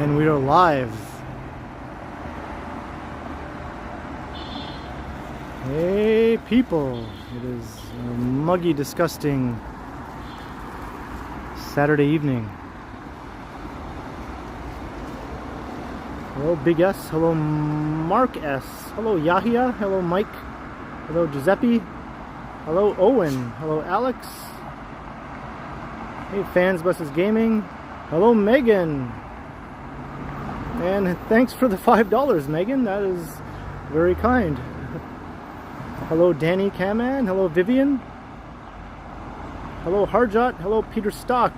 And we are live. Hey people, it is a muggy, disgusting Saturday evening. Hello Big S, hello Mark S, hello Yahia, hello Mike, hello Giuseppe, hello Owen, hello Alex, hey Fans vs Gaming, hello Megan, and thanks for the $5, Megan, that is very kind. Hello Danny Kaman, hello Vivian, hello Harjot, hello Peter Stock,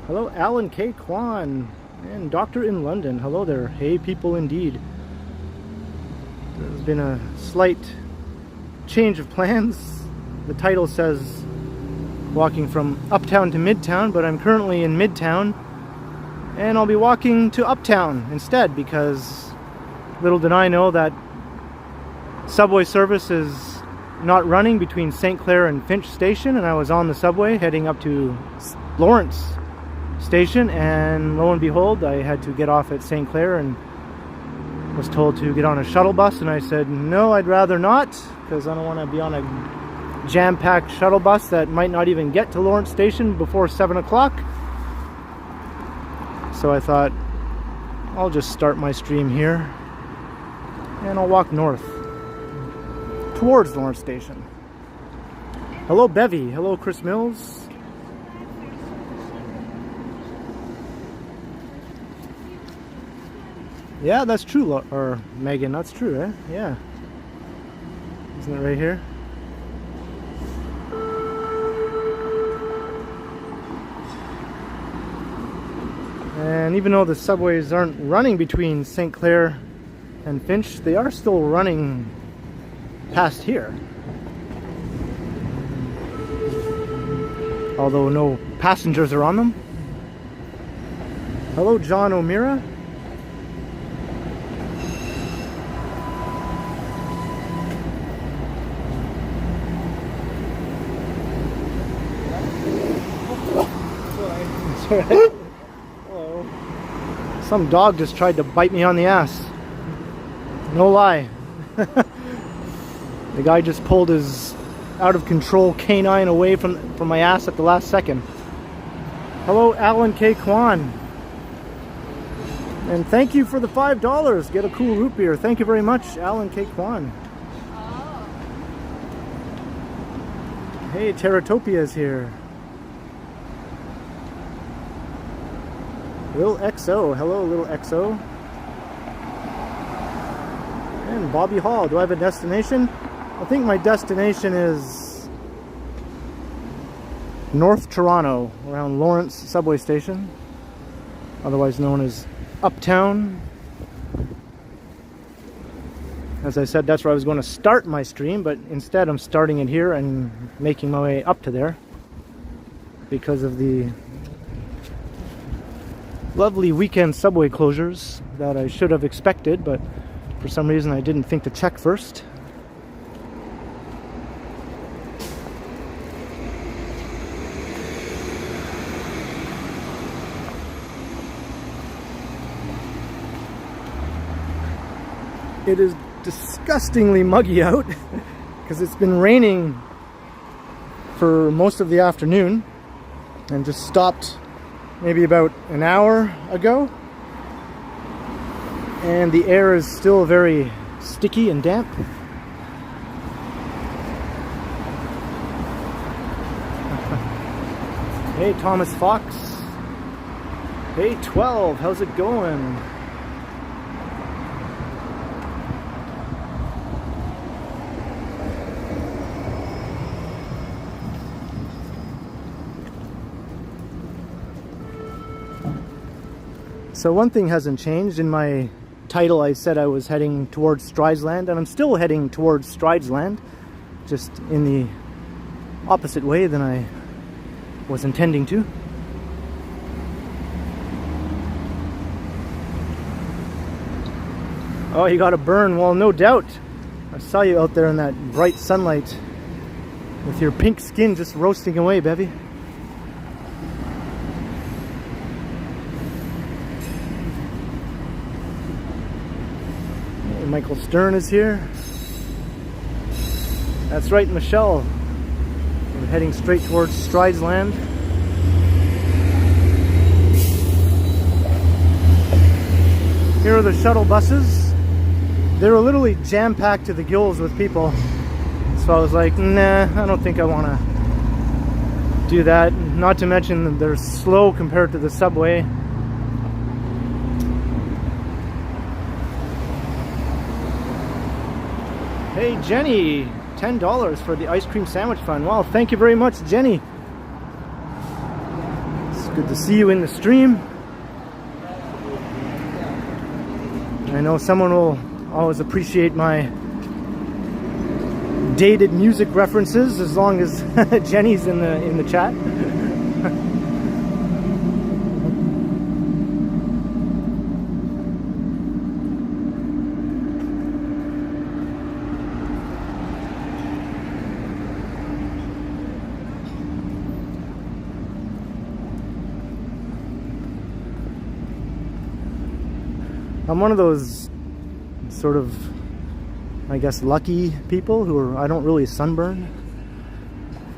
hello Alan K. Kwan, and Doctor in London, hello there, hey people indeed. There's been a slight change of plans. The title says walking from Uptown to Midtown, but I'm currently in Midtown, and I'll be walking to Uptown instead, because little did I know that subway service is not running between St. Clair and Finch Station, and I was on the subway heading up to Lawrence Station, and lo and behold, I had to get off at St. Clair and was told to get on a shuttle bus, and I said no, I'd rather not, because I don't want to be on a jam-packed shuttle bus that might not even get to Lawrence Station before 7 o'clock. So I thought I'll just start my stream here and I'll walk north towards Lawrence Station. Hello Bevy, hello Chris Mills. Yeah, that's true, or Megan, that's true, eh? Yeah. Isn't it right here? And even though the subways aren't running between St. Clair and Finch, they are still running past here. Although no passengers are on them. Hello John O'Meara. That's alright. Hello. Some dog just tried to bite me on the ass. No lie. The guy just pulled his out of control canine away from my ass at the last second. Hello Alan K. Kwan. And thank you for the $5. Get a cool root beer. Thank you very much, Alan K. Kwan. Hey, Terratopia is here. Lil XO. Hello, Lil XO. And Bobby Hall. Do I have a destination? I think my destination is North Toronto, around Lawrence subway station, otherwise known as Uptown. As I said, that's where I was going to start my stream, but instead I'm starting it here and making my way up to there because of the lovely weekend subway closures that I should have expected, but for some reason I didn't think to check first. It is disgustingly muggy out because it's been raining for most of the afternoon and just stopped maybe about an hour ago, and the air is still very sticky and damp. Hey Thomas Fox. Hey 12, how's it going? So one thing hasn't changed. In my title I said I was heading towards Stridesland, and I'm still heading towards Stridesland, just in the opposite way than I was intending to. Oh, you got a burn. Well, no doubt. I saw you out there in that bright sunlight with your pink skin just roasting away, Bevy. Michael Stern is here. That's right, Michelle. We're heading straight towards Stridesland. Here are the shuttle buses. They were literally jam-packed to the gills with people. So I was like, nah, I don't think I want to do that. Not to mention that they're slow compared to the subway. Hey Jenny, $10 for the ice cream sandwich fund. Wow, thank you very much, Jenny. It's good to see you in the stream. I know someone will always appreciate my dated music references as long as Jenny's in the chat. I'm one of those sort of, I guess, lucky people I don't really sunburn.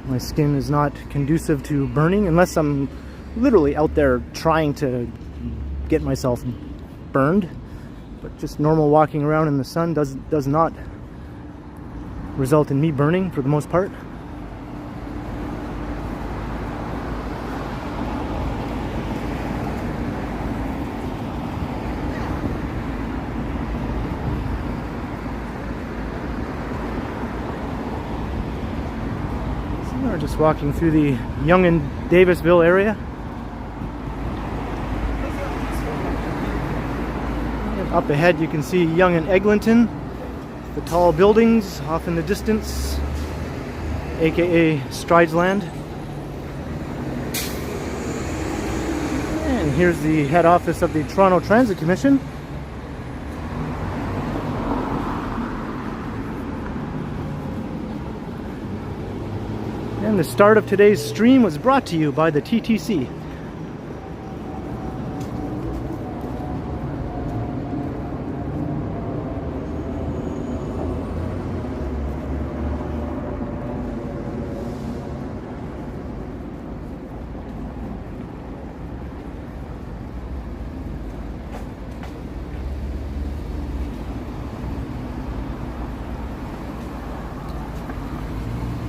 My skin is not conducive to burning unless I'm literally out there trying to get myself burned. But just normal walking around in the sun does not result in me burning for the most part. We're just walking through the Yonge and Davisville area. And up ahead you can see Yonge and Eglinton, the tall buildings off in the distance, aka Stridesland. And here's the head office of the Toronto Transit Commission. And the start of today's stream was brought to you by the TTC.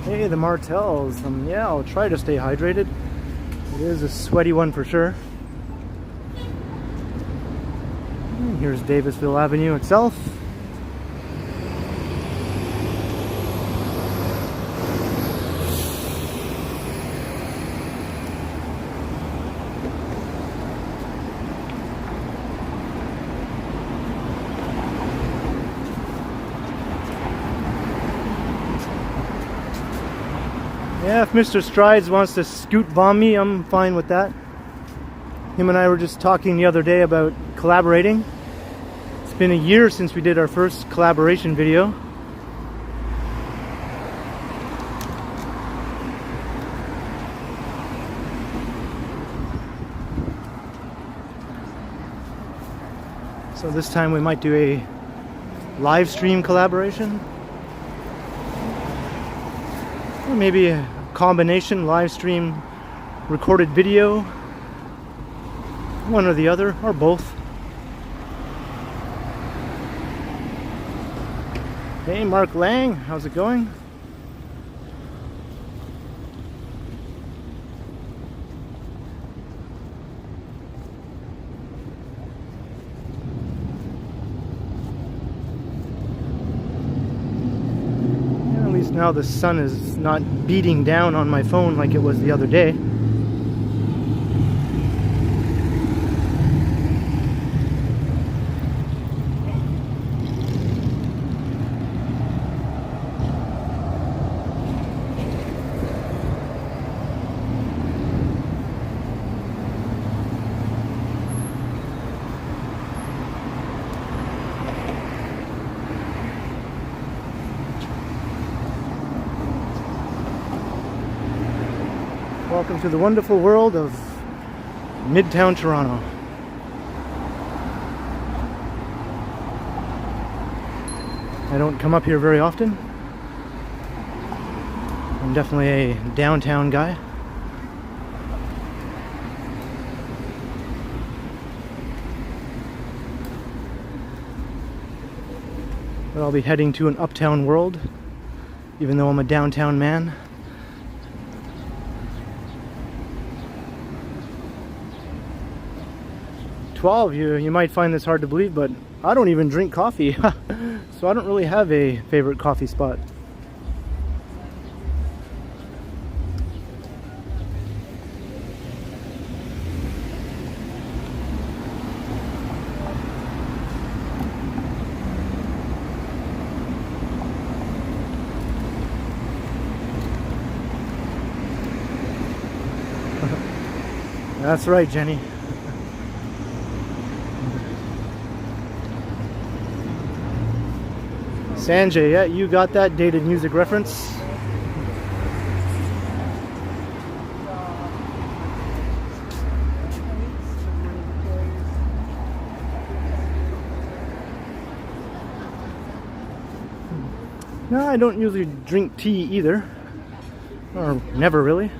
Hey, the Martells. Yeah, I'll try to stay hydrated. It is a sweaty one for sure. And here's Davisville Avenue itself. Yeah, if Mr. Strides wants to scoot bomb me, I'm fine with that. Him and I were just talking the other day about collaborating. It's been a year since we did our first collaboration video. So this time we might do a live stream collaboration. Or maybe a combination, live stream, recorded video. One or the other, or both. Hey, Mark Lang, how's it going? Now the sun is not beating down on my phone like it was the other day. Welcome to the wonderful world of Midtown Toronto. I don't come up here very often. I'm definitely a downtown guy. But I'll be heading to an uptown world, even though I'm a downtown man. You might find this hard to believe, but I don't even drink coffee. So I don't really have a favorite coffee spot. That's right, Jenny. Sanjay, yeah, you got that dated music reference. No, I don't usually drink tea either. Or never really.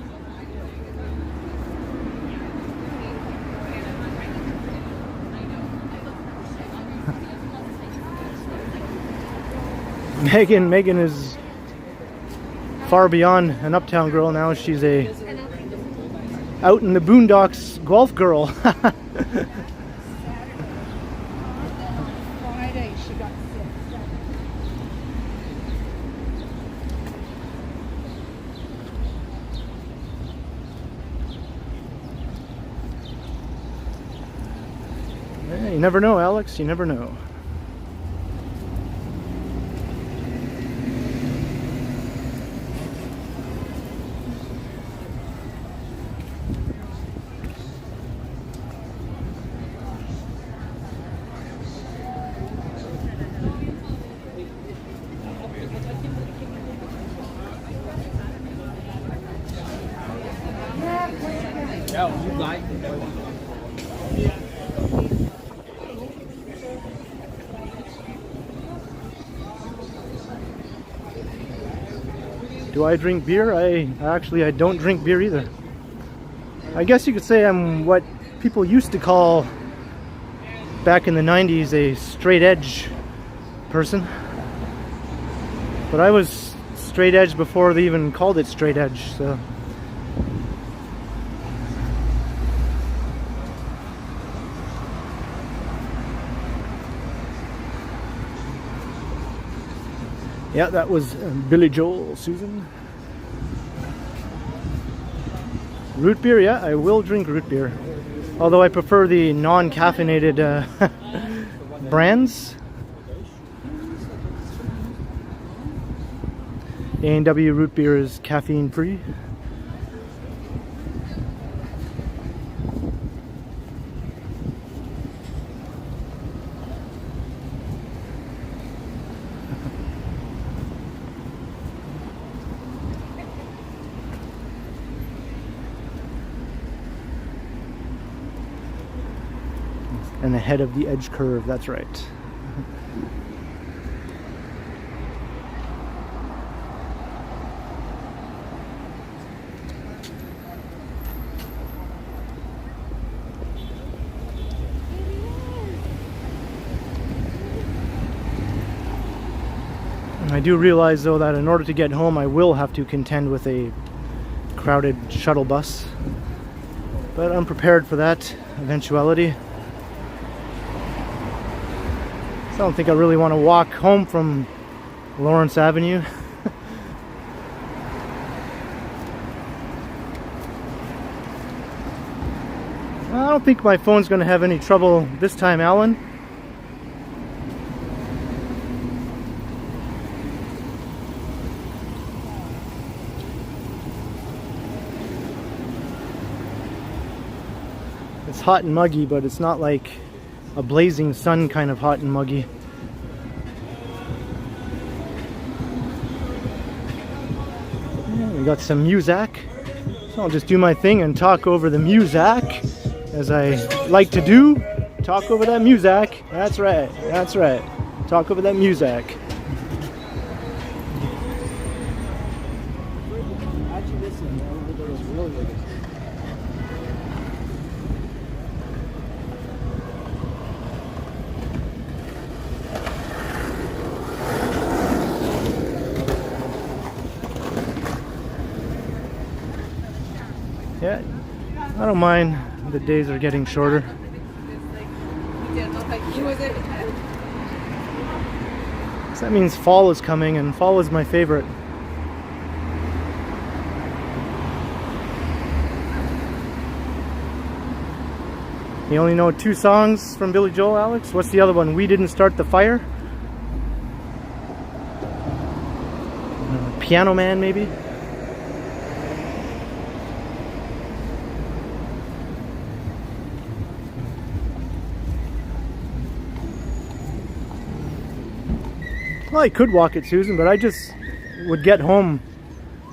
Megan is far beyond an uptown girl now. She's a out in the boondocks golf girl. Friday she got sick. Yeah, you never know, Alex. You never know. Do I drink beer? I don't drink beer either. I guess you could say I'm what people used to call back in the 90s a straight edge person. But I was straight edge before they even called it straight edge, so. Yeah, that was Billy Joel, Susan. Root beer, yeah, I will drink root beer. Although I prefer the non-caffeinated brands. A&W root beer is caffeine free. And ahead of the edge curve, that's right. I do realize though that in order to get home I will have to contend with a crowded shuttle bus. But I'm prepared for that eventuality. I don't think I really want to walk home from Lawrence Avenue. I don't think my phone's going to have any trouble this time, Alan. It's hot and muggy, but it's not like a blazing sun kind of hot and muggy. Yeah, we got some music. So I'll just do my thing and talk over the music, as I like to do. Talk over that music. That's right. That's right. Talk over that music. Yeah, I don't mind. The days are getting shorter. So that means fall is coming, and fall is my favorite. You only know 2 songs from Billy Joel, Alex? What's the other one? We Didn't Start the Fire? Piano Man, maybe? Well, I could walk it, Susan, but I just would get home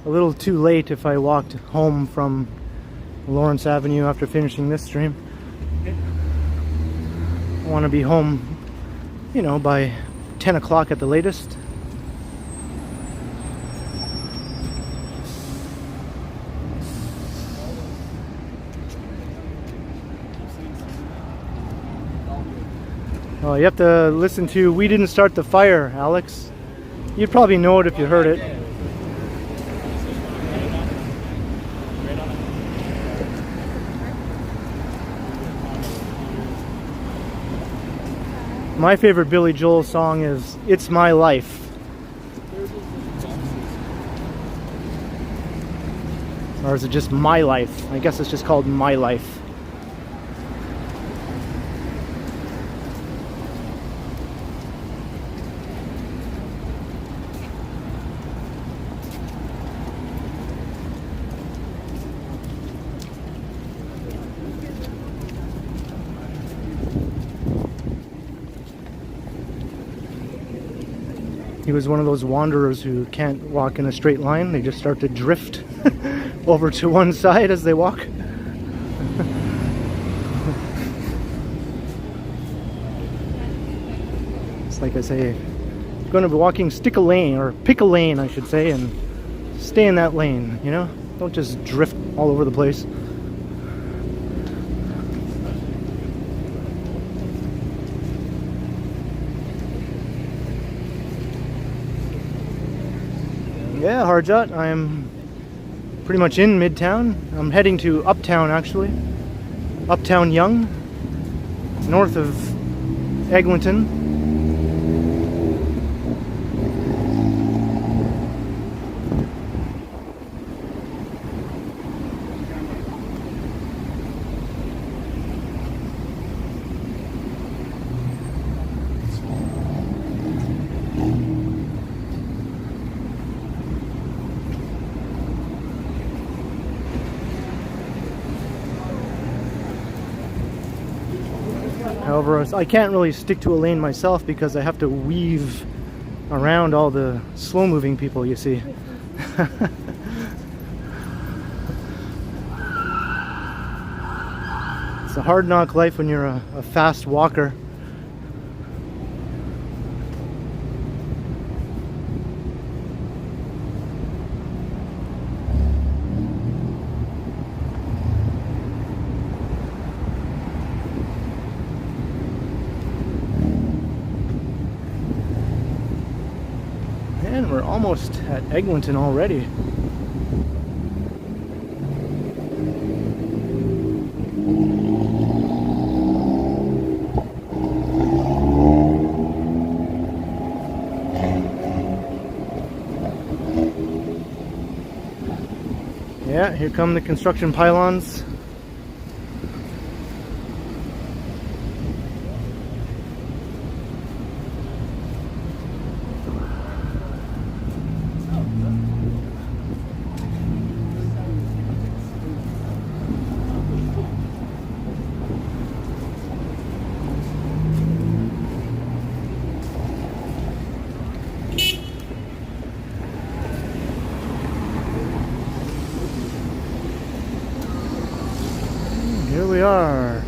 a little too late if I walked home from Lawrence Avenue after finishing this stream. I want to be home, you know, by 10 o'clock at the latest. Oh, you have to listen to We Didn't Start the Fire, Alex. You'd probably know it if you heard it. My favorite Billy Joel song is It's My Life. Or is it just My Life? I guess it's just called My Life. He was one of those wanderers who can't walk in a straight line. They just start to drift over to one side as they walk. It's like I say, you're going to be walking, stick a lane, or pick a lane, I should say, and stay in that lane, you know? Don't just drift all over the place. Yeah, Harjot, I'm pretty much in Midtown. I'm heading to Uptown, actually. Uptown Yonge, north of Eglinton. However, I can't really stick to a lane myself because I have to weave around all the slow-moving people, you see. It's a hard knock life when you're a fast walker. And we're almost at Eglinton already. Yeah, here come the construction pylons. Here we are,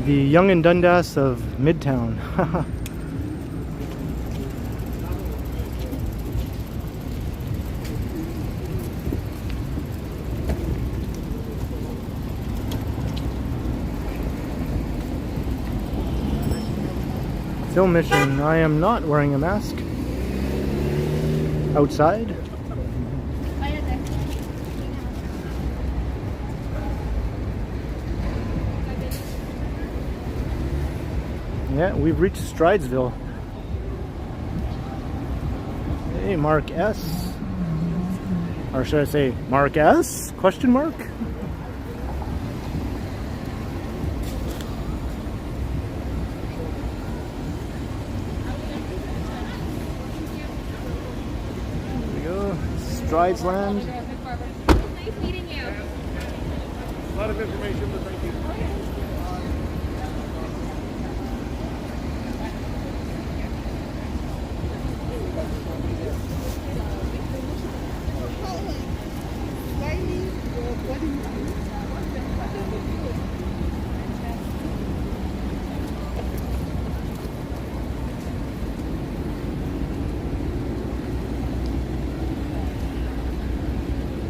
the Young and Dundas of Midtown. Film mission. I am not wearing a mask. Outside. Yeah, we've reached Stridesville. Hey, Mark S. Or should I say Mark S? Question mark? There we go. Stridesland. Nice meeting you. A lot of information, but thank you.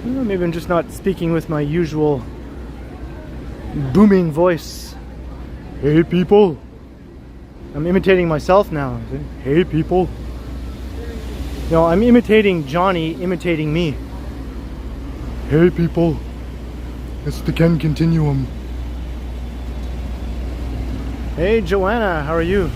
Well, maybe I'm just not speaking with my usual booming voice. Hey people. I'm imitating myself now. Hey people. No, I'm imitating Johnny imitating me. Hey people. It's the TheKenContinuum. Hey Joanna, how are you?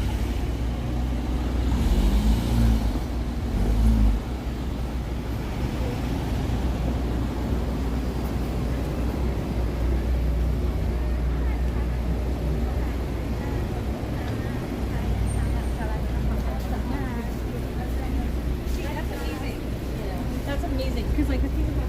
That's amazing. Because like the thing about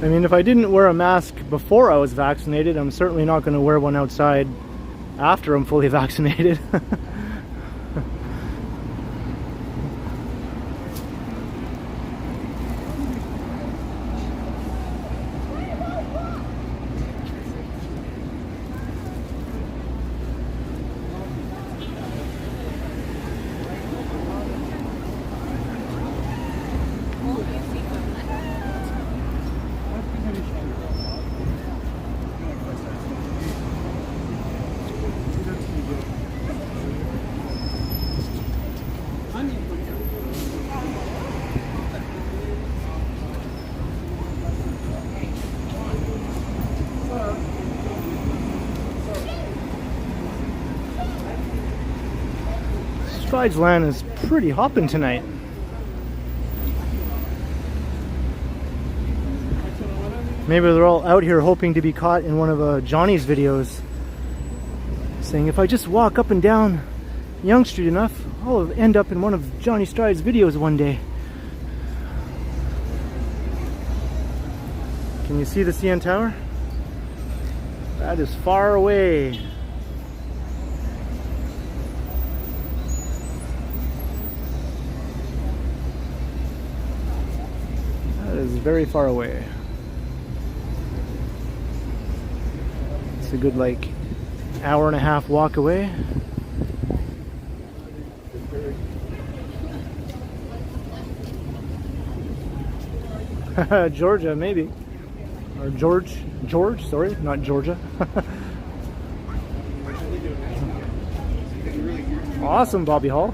I mean, if I didn't wear a mask before I was vaccinated, I'm certainly not going to wear one outside after I'm fully vaccinated. Stridesland is pretty hopping tonight. Maybe they're all out here hoping to be caught in one of Johnny's videos, saying if I just walk up and down Yonge Street enough, I'll end up in one of Johnny Stride's videos one day. Can you see the CN Tower? That is far away. That is very far away. It's a good like hour and a half walk away. Georgia, maybe. Or George, sorry, not Georgia. Awesome, Bobby Hall.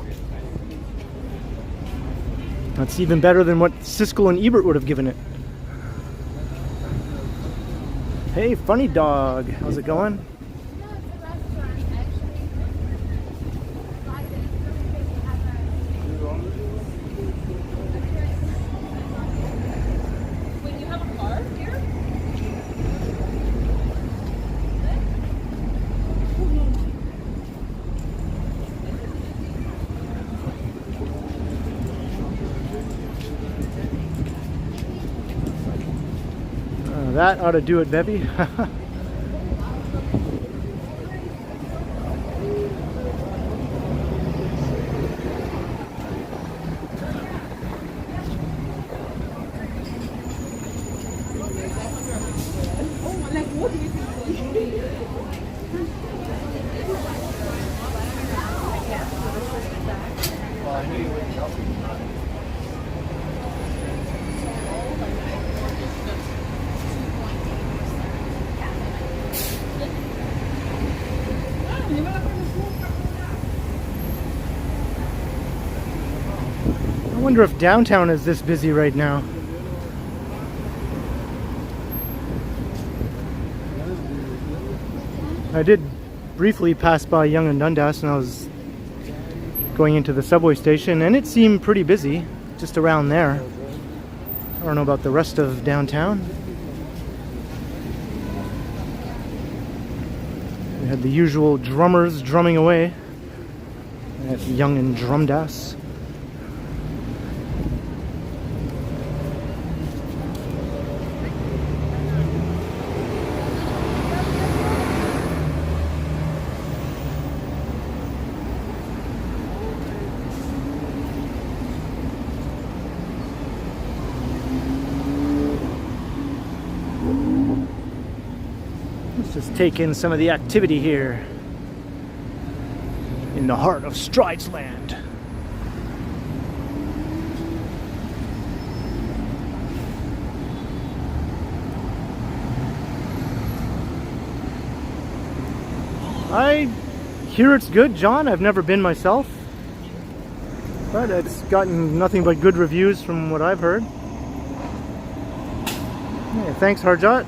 That's even better than what Siskel and Ebert would have given it. Hey, funny dog, how's it going? That ought to do it, Bevy. wonder if downtown is this busy right now. I did briefly pass by Yonge and Dundas and I was going into the subway station and it seemed pretty busy just around there. I don't know about the rest of downtown. We had the usual drummers drumming away at Yonge and Drumdas. Let's just take in some of the activity here in the heart of Stridesland. I hear it's good, John. I've never been myself, but it's gotten nothing but good reviews from what I've heard. Yeah, thanks, Harjot.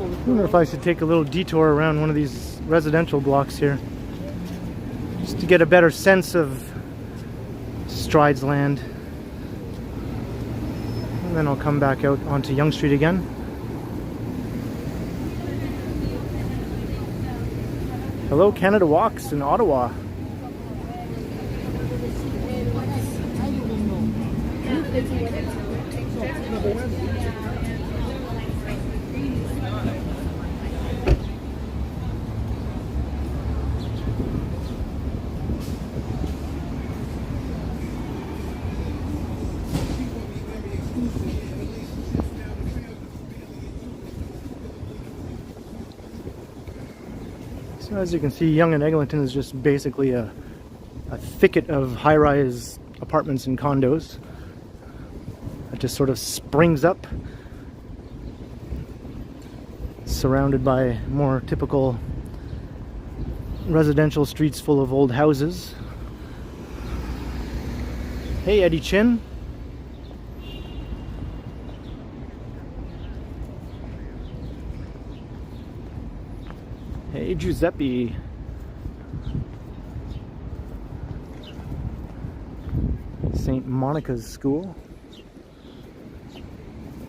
I wonder if I should take a little detour around one of these residential blocks here, just to get a better sense of Stridesland. And then I'll come back out onto Yonge Street again. Hello, Canada Walks in Ottawa. So as you can see, Yonge and Eglinton is just basically a thicket of high-rise apartments and condos. It just sort of springs up, surrounded by more typical residential streets full of old houses. Hey, Eddie Chin. Hey, Giuseppe. St. Monica's School.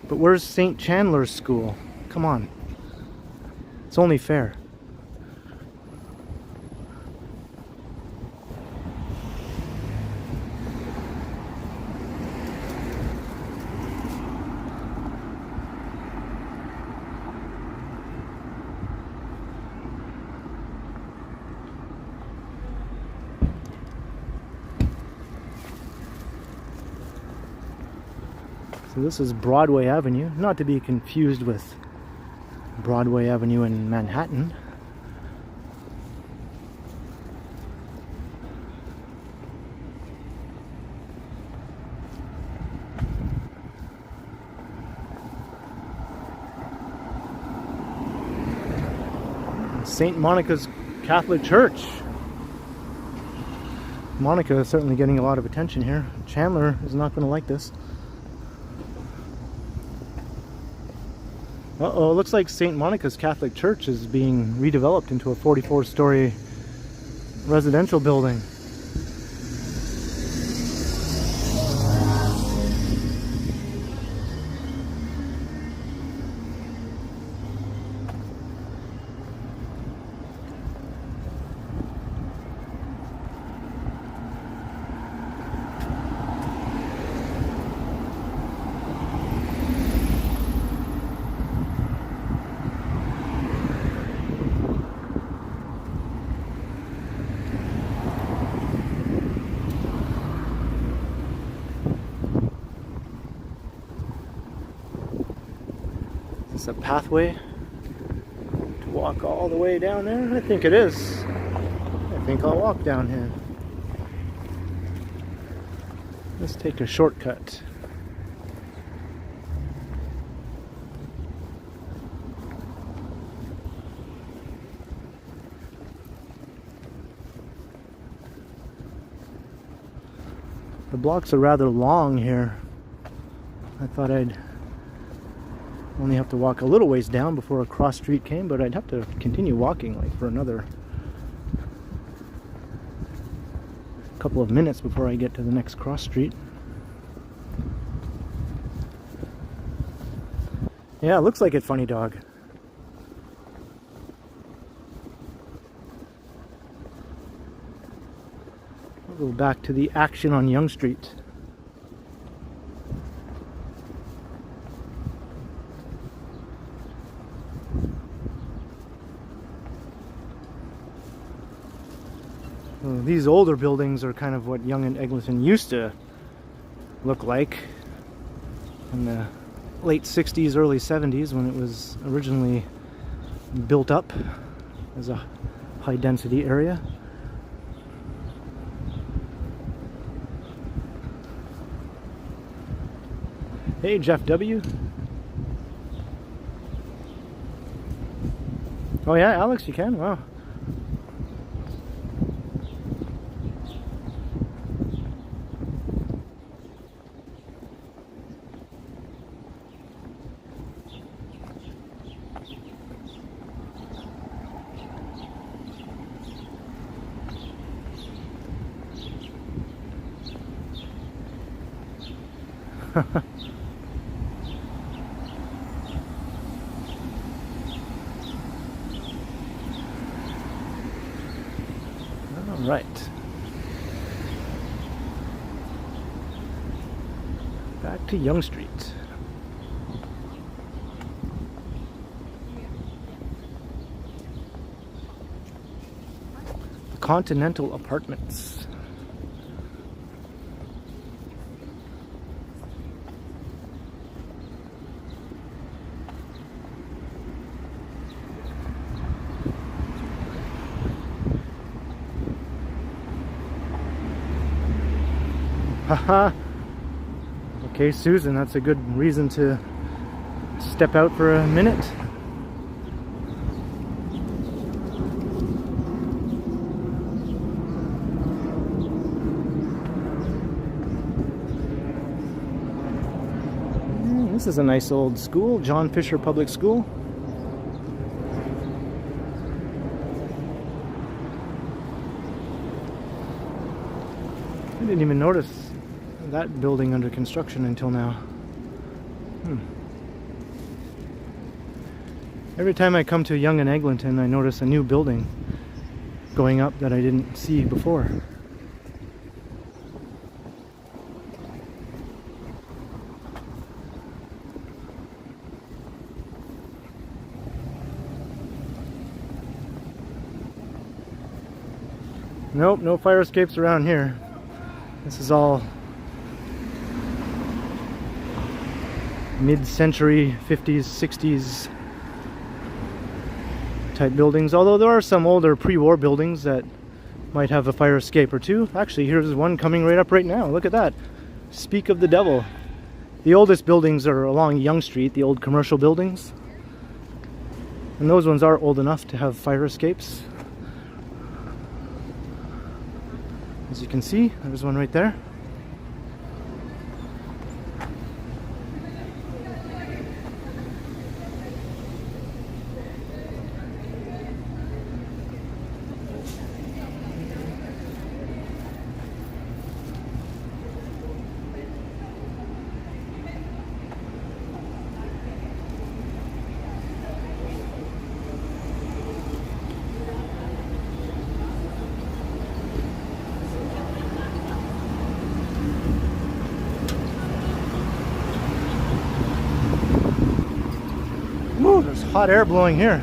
But where's St. Chandler's School? Come on. It's only fair. So this is Broadway Avenue, not to be confused with Broadway Avenue in Manhattan. St. Monica's Catholic Church. Monica is certainly getting a lot of attention here. Chandler is not going to like this. Uh-oh, it looks like St. Monica's Catholic Church is being redeveloped into a 44-story residential building. Is this a pathway to walk all the way down there? I think it is. I think I'll walk down here. Let's take a shortcut. The blocks are rather long here. I thought I'd only have to walk a little ways down before a cross street came, but I'd have to continue walking like for another couple of minutes before I get to the next cross street. Yeah, it looks like it, Funny Dog. We'll go back to the action on Yonge Street. Well, these older buildings are kind of what Yonge and Eglinton used to look like in the late 60s, early 70s, when it was originally built up as a high density area. Hey, Jeff W. Oh yeah, Alex, you can? Wow. All right. Back to Yonge Street. The Continental Apartments. Haha. Okay, Susan, that's a good reason to step out for a minute. This is a nice old school, John Fisher Public School. I didn't even notice that building under construction until now. Every time I come to Yonge and Eglinton, I notice a new building going up that I didn't see before. Nope, no fire escapes around here. This is all mid-century 50s, 60s type buildings, although there are some older pre-war buildings that might have a fire escape or two. Actually, here's one coming right up right now. Look at that. Speak of the devil. The oldest buildings are along Yonge Street, the old commercial buildings. And those ones are old enough to have fire escapes. As you can see, there's one right there. Ooh, there's hot air blowing here.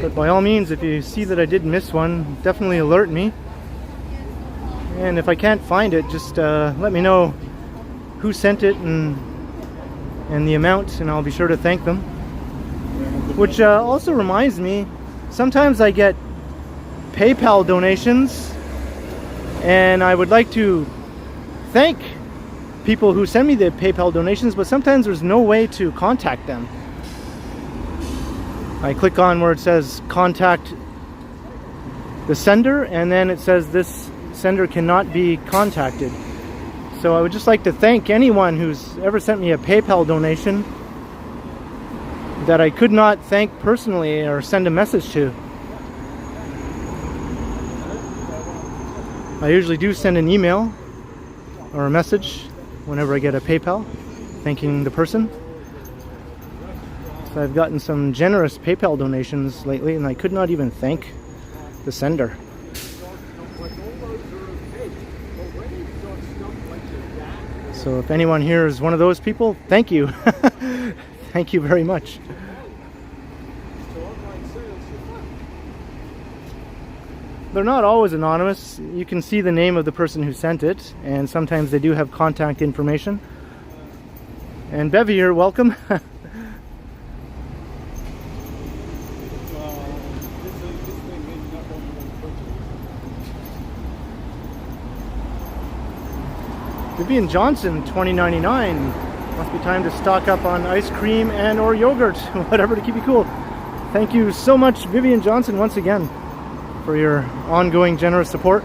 But by all means, if you see that I did miss one, definitely alert me. And if I can't find it, just let me know who sent it and the amount, and I'll be sure to thank them. Which also reminds me, sometimes I get PayPal donations, and I would like to thank people who send me the PayPal donations, but sometimes there's no way to contact them. I click on where it says contact the sender, and then it says this sender cannot be contacted. So I would just like to thank anyone who's ever sent me a PayPal donation that I could not thank personally or send a message to. I usually do send an email or a message whenever I get a PayPal thanking the person. So I've gotten some generous PayPal donations lately, and I could not even thank the sender. So if anyone here is one of those people, thank you. Thank you very much. They're not always anonymous. You can see the name of the person who sent it, and sometimes they do have contact information. And Bevy, you're welcome. Vivian Johnson, $20.99. Must be time to stock up on ice cream and or yogurt, whatever to keep you cool. Thank you so much, Vivian Johnson, once again, for your ongoing generous support.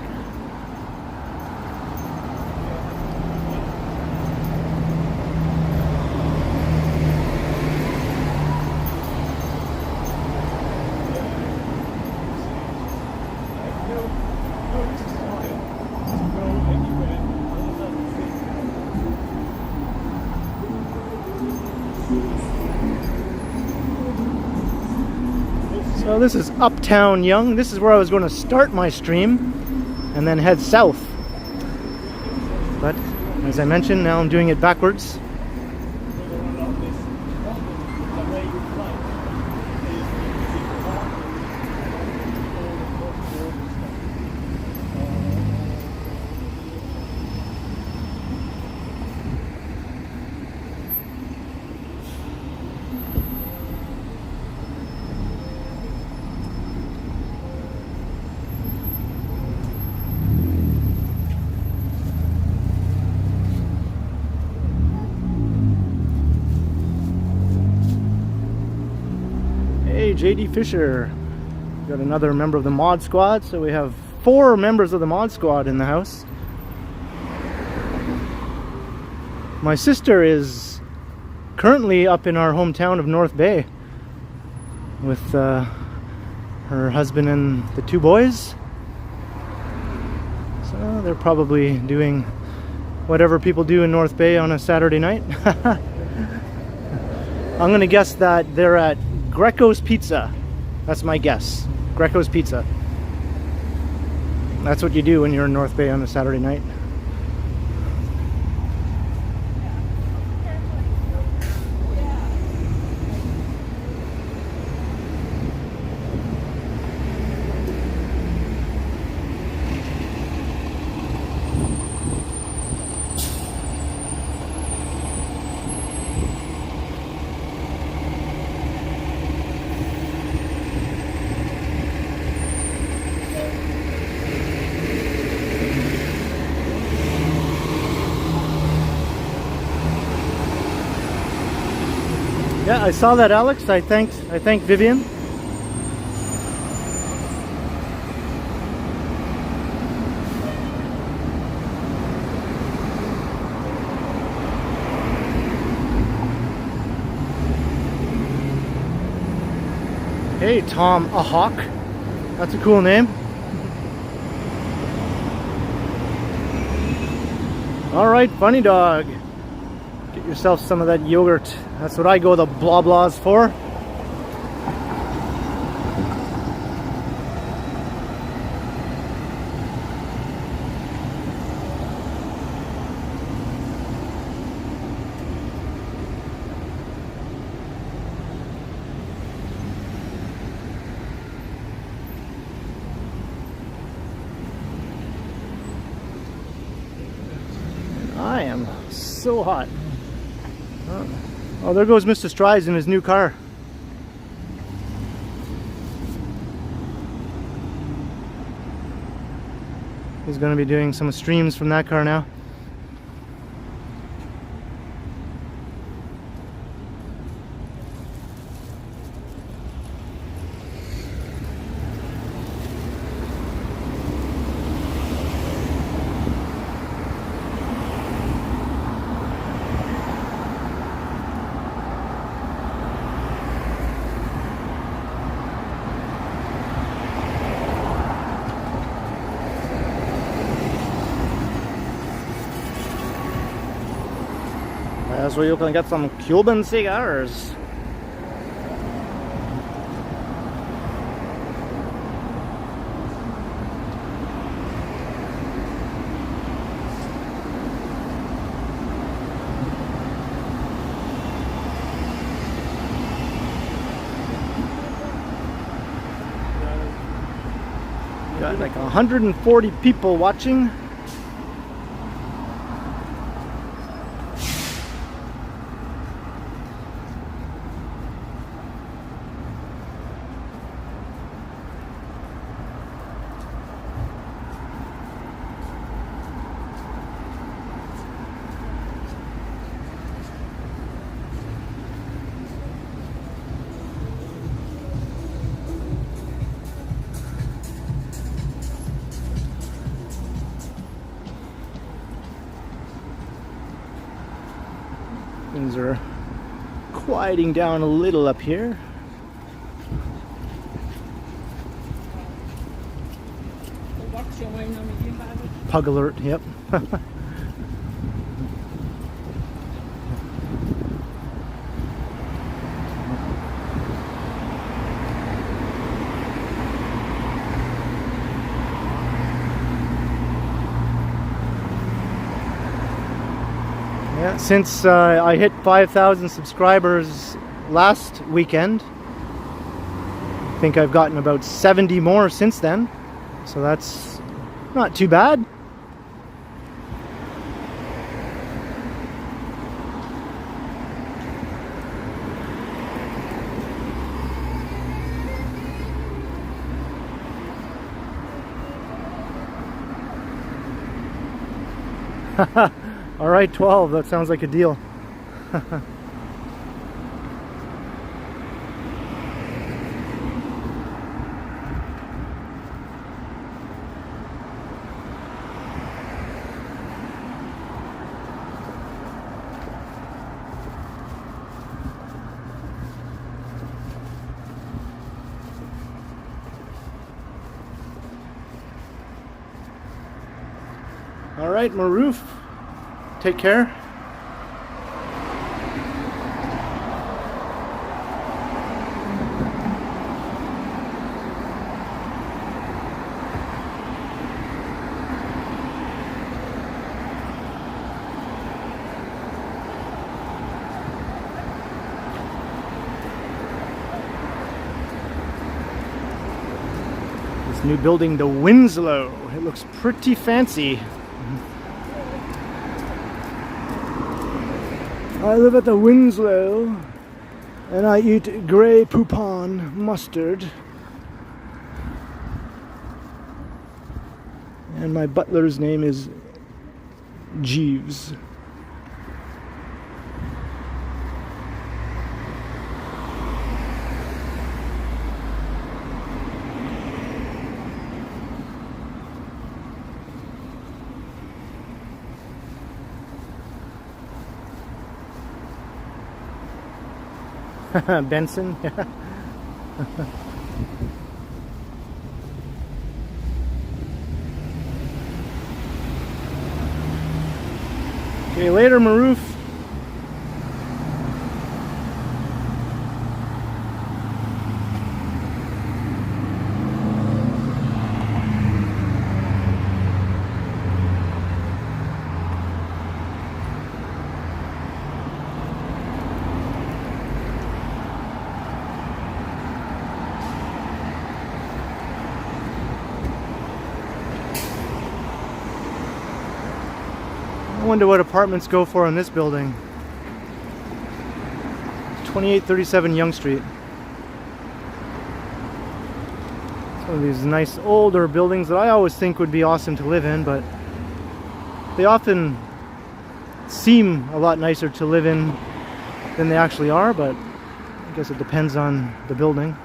So this is Uptown Yonge. This is where I was going to start my stream and then head south. But as I mentioned, now I'm doing it backwards. JD Fisher, got another member of the mod squad, so we have 4 members of the mod squad in the house. My sister is currently up in our hometown of North Bay with her husband and the 2 boys, so they're probably doing whatever people do in North Bay on a Saturday night. I'm gonna guess that they're at Greco's Pizza. That's my guess. Greco's Pizza. That's what you do when you're in North Bay on a Saturday night. Yeah, I saw that, Alex. I thanked Vivian. Hey, Tom a Hawk. That's a cool name. All right, Bunny Dog. Get yourself some of that yogurt. That's what I go the blah blahs for. so hot. Oh, there goes Mr. Strides in his new car. He's going to be doing some streams from that car now. That's where you can get some Cuban cigars. Got like 140 people watching. Things are quieting down a little up here. Pug alert, yep. Yeah, since I hit 5,000 subscribers last weekend, I think I've gotten about 70 more since then, so that's not too bad. All right, 12, that sounds like a deal. All right, Maroof, take care. This new building, the Winslow, it looks pretty fancy. I live at the Winslow and I eat grey poupon mustard. And my butler's name is Jeeves. Benson. Okay, later, Maroof. wonder what apartments go for in this building. 2837 Yonge Street. It's one of these nice older buildings that I always think would be awesome to live in, but they often seem a lot nicer to live in than they actually are, but I guess it depends on the building.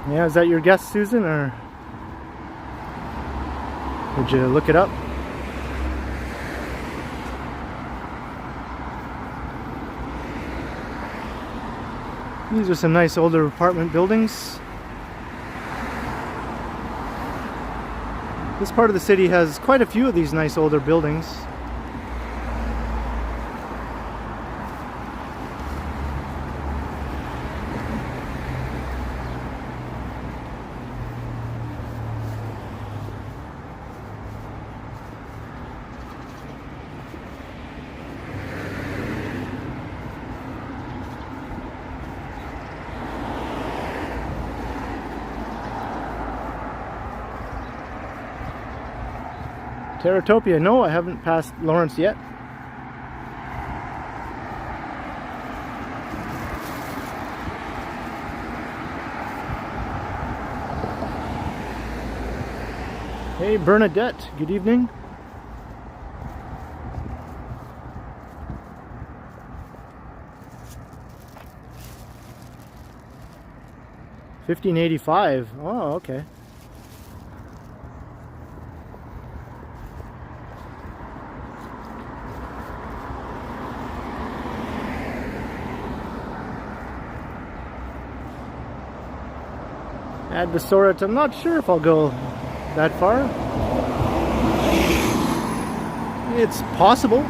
Yeah, is that your guess, Susan, or would you look it up? These are some nice older apartment buildings. This part of the city has quite a few of these nice older buildings. Terratopia, no, I haven't passed Lawrence yet. Hey Bernadette, good evening. $15.85. Oh, okay. Add the Sorit. I'm not sure if I'll go that far. It's possible.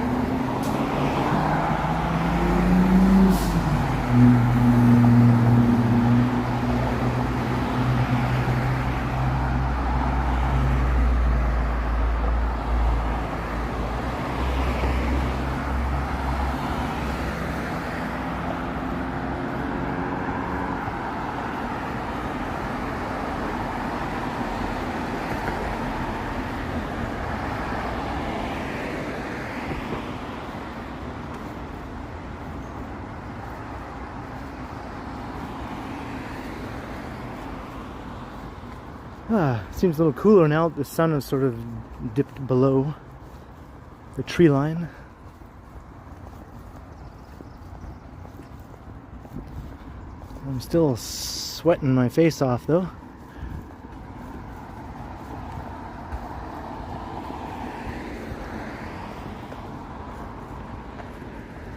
Seems a little cooler now that the sun has sort of dipped below the tree line. I'm still sweating my face off though.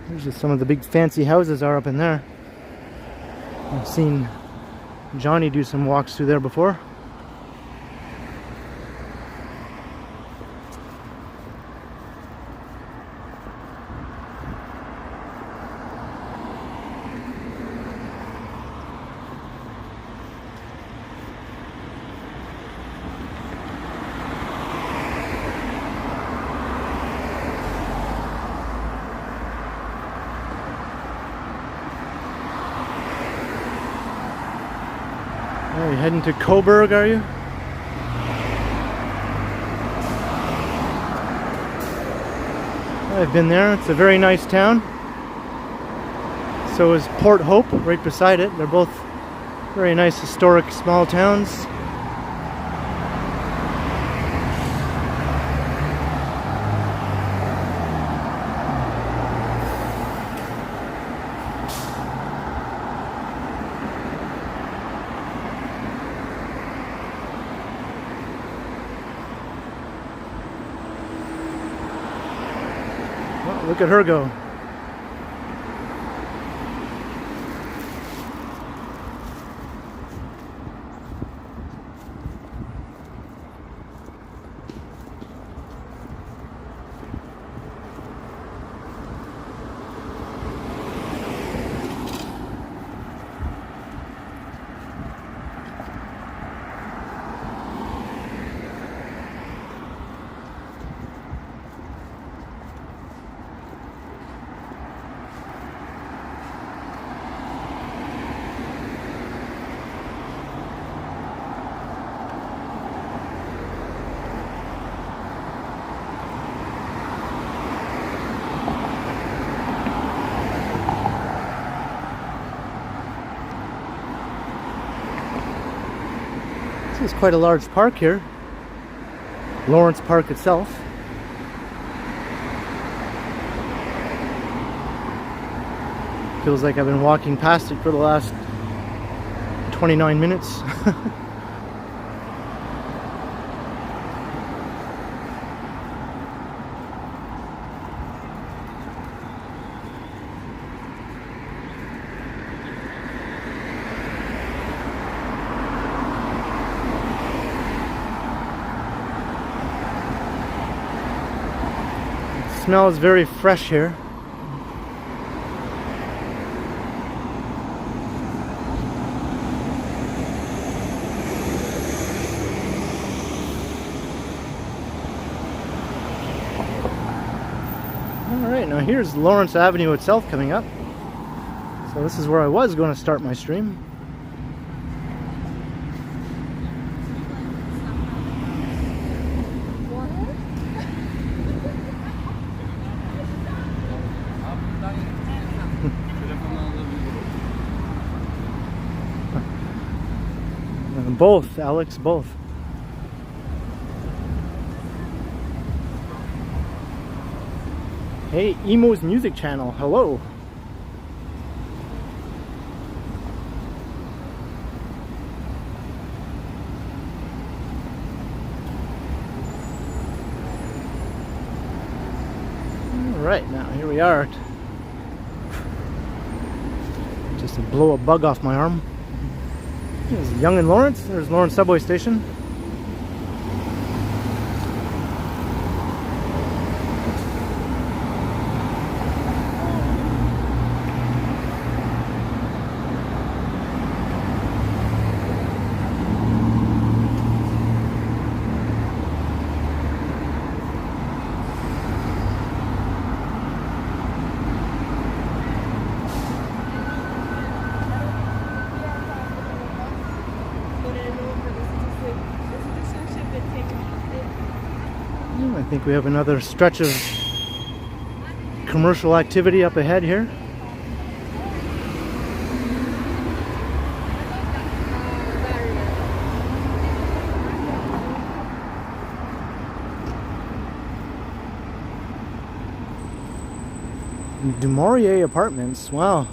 There's just some of the big fancy houses are up in there. I've seen Johnny do some walks through there before. Are you heading to Coburg, are you? I've been there. It's a very nice town. So is Port Hope, right beside it. They're both very nice historic small towns. Look at her go. This is quite a large park here. Lawrence Park itself. Feels like I've been walking past it for the last 29 minutes. It smells very fresh here. Alright, now here's Lawrence Avenue itself coming up. So this is where I was going to start my stream. Both, Alex, both. Hey, Emo's Music Channel, hello. Alright, now here we are. Just to blow a bug off my arm. There's Yonge and Lawrence. There's Lawrence subway station. I think we have another stretch of commercial activity up ahead here. Du Maurier Apartments, wow.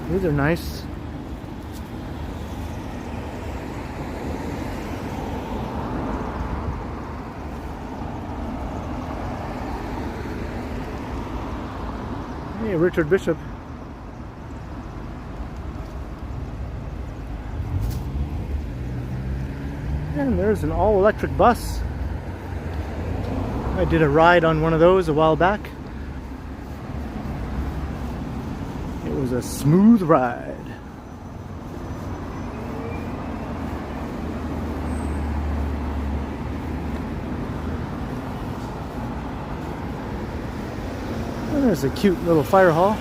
These are nice. Hey, Richard Bishop. And there's an all-electric bus. I did a ride on one of those a while back. It was a smooth ride. And there's a cute little fire hall.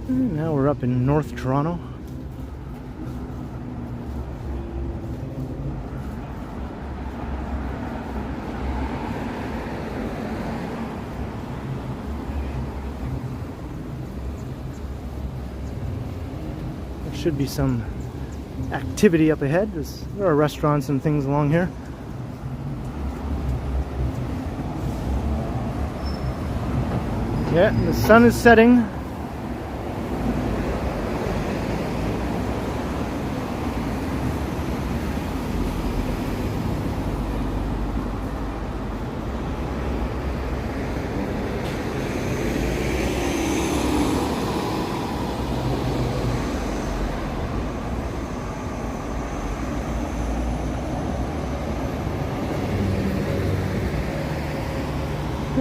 Now we're up in North Toronto. There should be some activity up ahead. There are restaurants and things along here. Yeah, the sun is setting.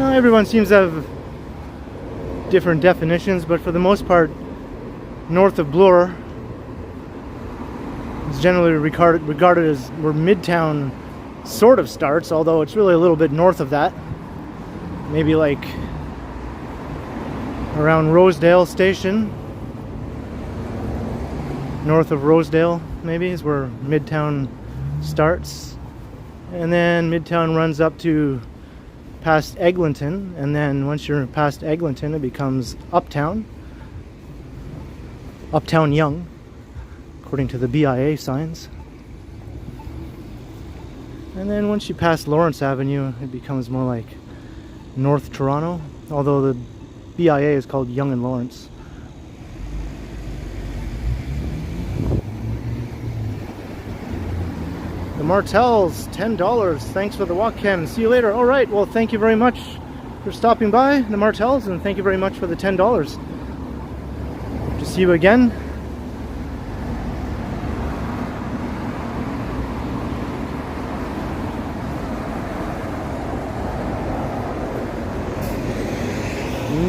Everyone seems to have different definitions, but for the most part, north of Bloor is generally regarded as where Midtown sort of starts, although it's really a little bit north of that. Maybe like around Rosedale Station. North of Rosedale, maybe, is where Midtown starts. And then Midtown runs up to past Eglinton, and then once you're past Eglinton, it becomes Uptown. Uptown Yonge, according to the BIA signs. And then once you pass Lawrence Avenue, it becomes more like North Toronto, although the BIA is called Yonge and Lawrence. The Martels, $10. Thanks for the walk, Ken. See you later. All right. Well, thank you very much for stopping by, the Martels, and thank you very much for the $10. Hope to see you again.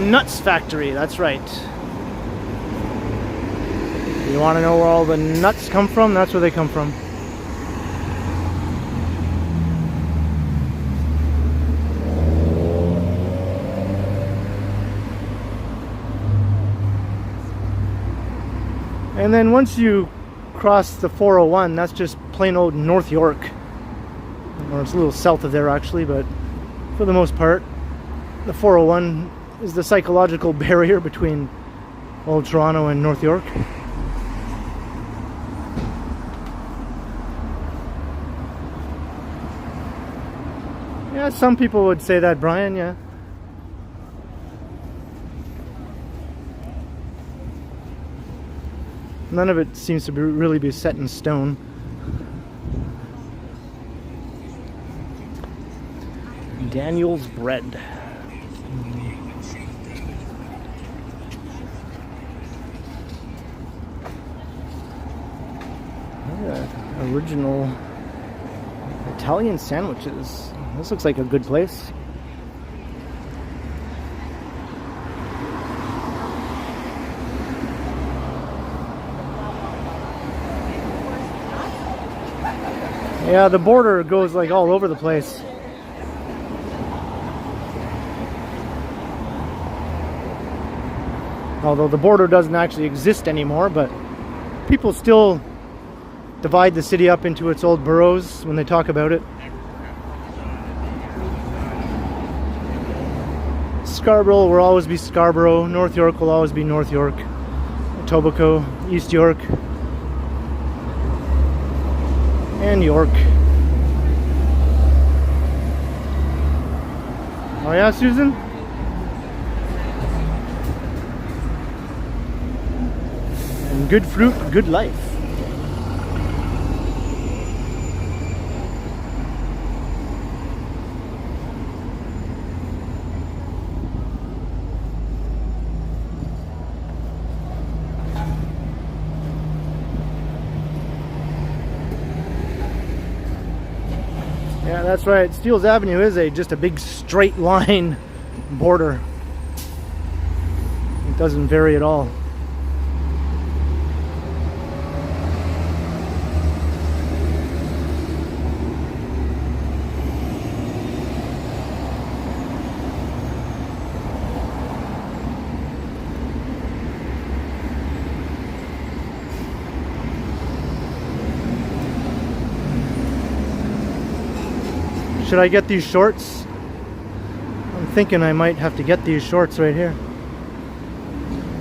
Nuts Factory, that's right. You want to know where all the nuts come from? That's where they come from. And then once you cross the 401, that's just plain old North York. Or it's a little south of there actually, but for the most part, the 401 is the psychological barrier between Old Toronto and North York. Yeah, some people would say that, Brian, yeah. None of it seems to really be set in stone. Daniel's Bread. Yeah, original Italian sandwiches. This looks like a good place. Yeah, the border goes like all over the place. Although the border doesn't actually exist anymore, but people still divide the city up into its old boroughs when they talk about it. Scarborough will always be Scarborough. North York will always be North York. Etobicoke, East York, and York. Oh yeah, Susan? And good fruit, good life. Yeah, that's right. Steeles Avenue is just a big straight line border. It doesn't vary at all. Should I get these shorts? I'm thinking I might have to get these shorts right here.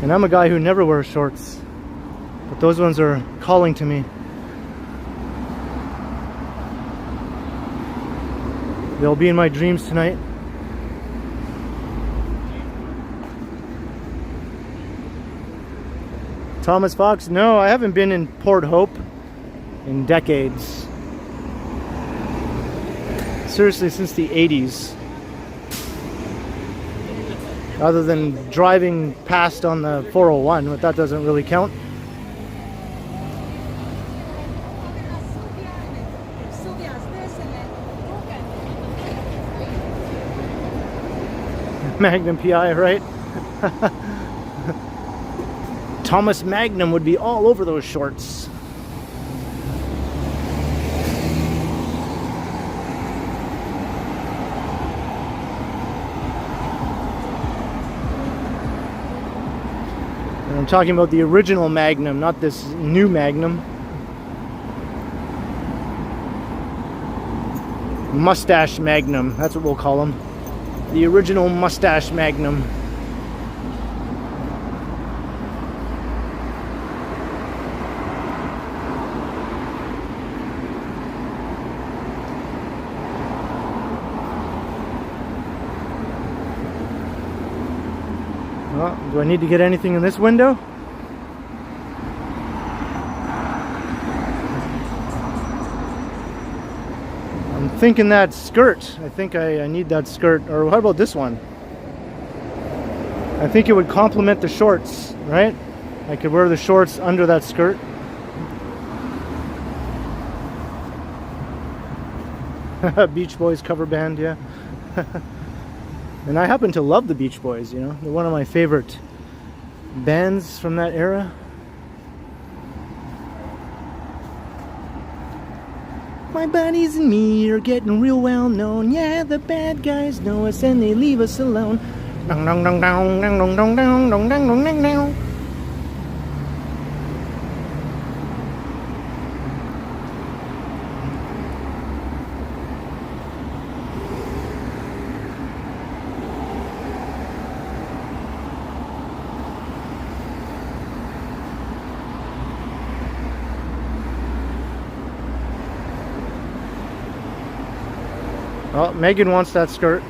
And I'm a guy who never wears shorts, but those ones are calling to me. They'll be in my dreams tonight. Thomas Fox? No, I haven't been in Port Hope in decades. Seriously, since the 80s. Other than driving past on the 401, but that doesn't really count. Magnum PI, right? Thomas Magnum would be all over those shorts. And I'm talking about the original Magnum, not this new Magnum. Mustache Magnum, that's what we'll call them. The original Mustache Magnum. Well, do I need to get anything in this window? I'm thinking that skirt. I think I need that skirt. Or how about this one? I think it would complement the shorts, right? I could wear the shorts under that skirt. Beach Boys cover band, yeah. And I happen to love the Beach Boys, you know. They're one of my favorite bands from that era. My buddies and me are getting real well known. Yeah, the bad guys know us and they leave us alone. Dong dong dong dong dong dong dong dong dong dong dong dong dong. Oh, Megan wants that skirt.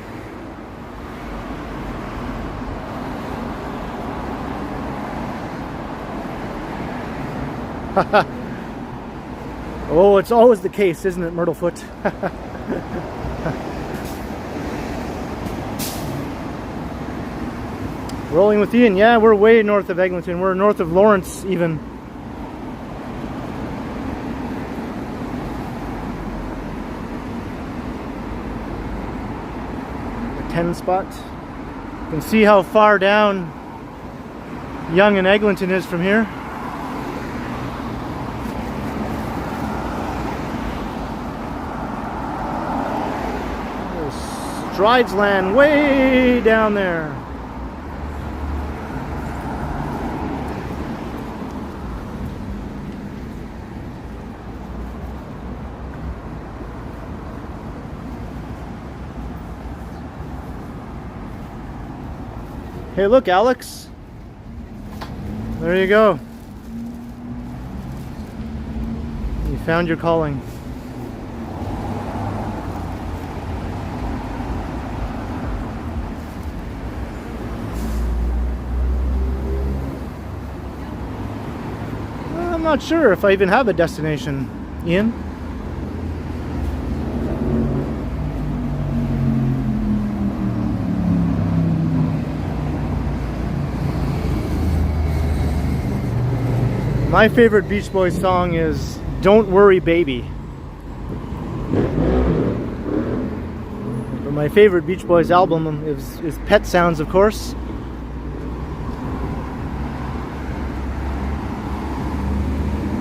Oh, it's always the case, isn't it, Myrtlefoot? Rolling with Ian. Yeah, we're way north of Eglinton. We're north of Lawrence, even. The 10 spot. You can see how far down Yonge and Eglinton is from here. Stridesland way down there. Hey, look, Alex. There you go. You found your calling. I'm not sure if I even have a destination, Ian. My favorite Beach Boys song is Don't Worry Baby. But my favorite Beach Boys album is Pet Sounds, of course.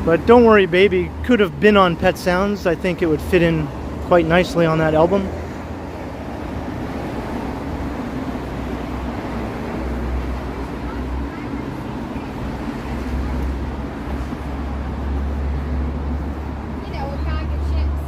But Don't Worry Baby could have been on Pet Sounds. I think it would fit in quite nicely on that album. You know, a bag of chips.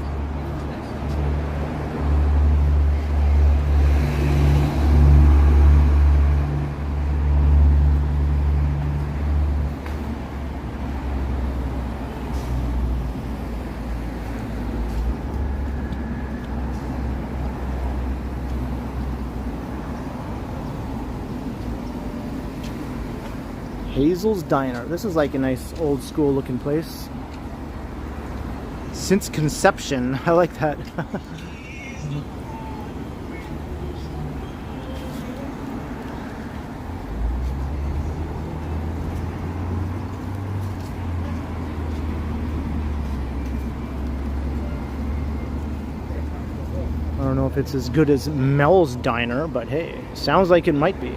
Hazel's Diner. This is like a nice old school looking place. Since conception. I like that. don't know if it's as good as Mel's Diner, but hey, sounds like it might be.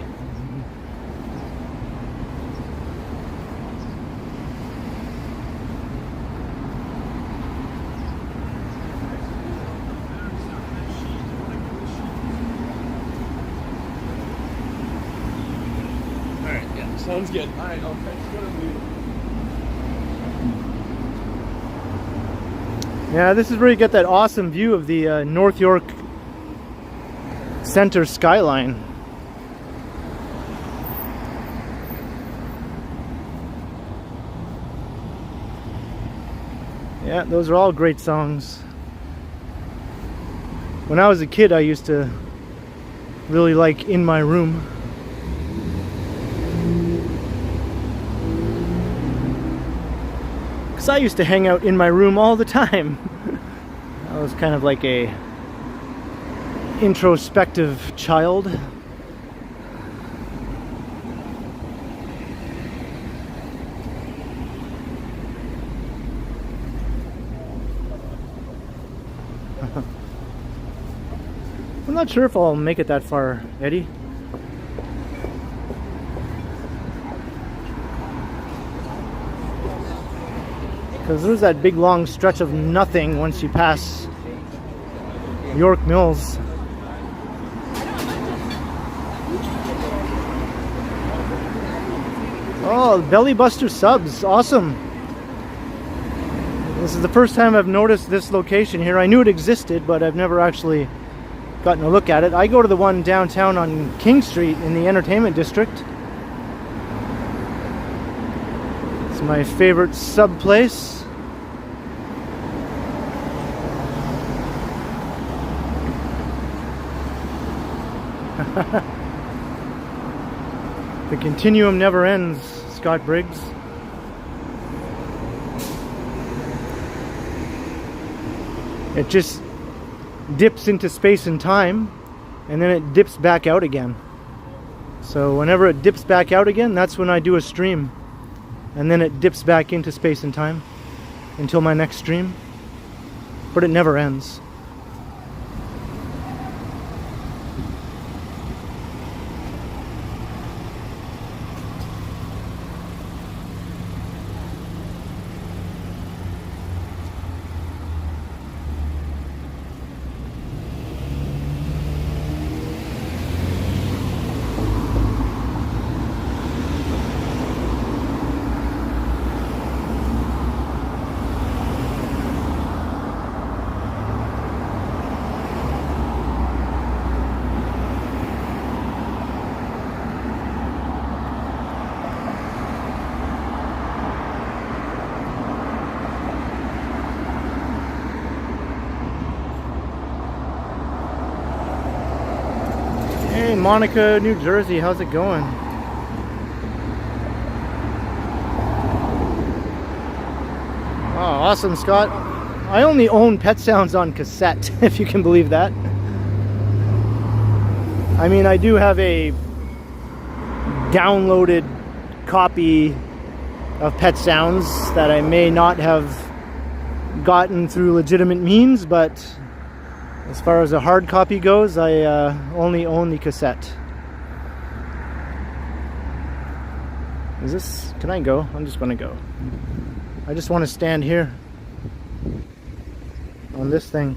Alright, yeah, sounds good. Alright, I'll catch you when I'm leaving. Yeah, this is where you get that awesome view of the North York Center skyline. Yeah, those are all great songs. When I was a kid, I used to really like In My Room. Because I used to hang out in my room all the time. I was kind of like a introspective child. I'm not sure if I'll make it that far, Eddie. Because there's that big long stretch of nothing once you pass York Mills. Oh, Belly Buster subs, awesome. This is the first time I've noticed this location here. I knew it existed, but I've never actually gotten a look at it. I go to the one downtown on King Street in the entertainment district. It's my favorite sub place. The continuum never ends, Scott Briggs. It just dips into space and time, and then it dips back out again. So whenever it dips back out again, that's when I do a stream. And then it dips back into space and time until my next stream. But it never ends. Hey, Monica, New Jersey, how's it going? Oh, awesome, Scott. I only own Pet Sounds on cassette, if you can believe that. I mean, I do have a downloaded copy of Pet Sounds that I may not have gotten through legitimate means, but as far as a hard copy goes, I only own the cassette. Is this... Can I go? I'm just going to go. I just want to stand here on this thing.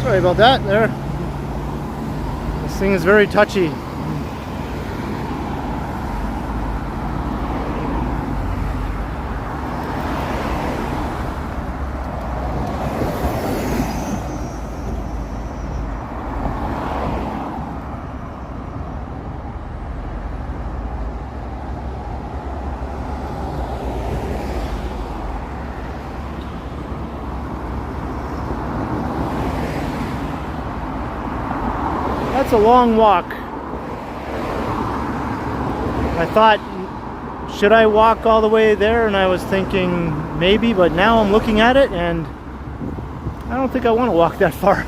Sorry about that there. This thing is very touchy. It's a long walk. I thought, should I walk all the way there? And I was thinking maybe, but now I'm looking at it and I don't think I want to walk that far.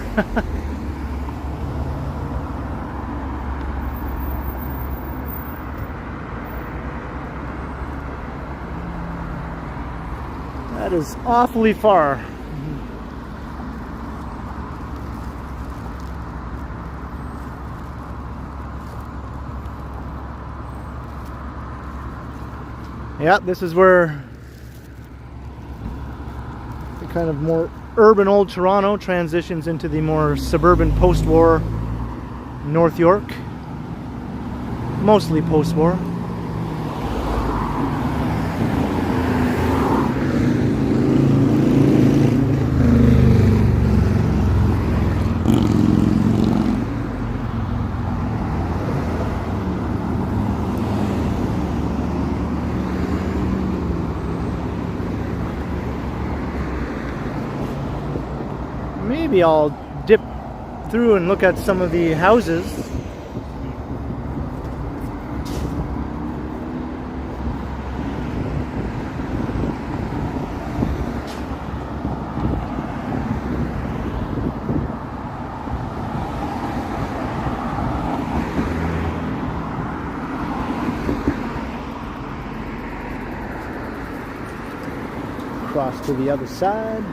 That is awfully far. Yeah, this is where the kind of more urban old Toronto transitions into the more suburban post-war North York. Mostly post-war. Maybe I'll dip through and look at some of the houses. Cross to the other side.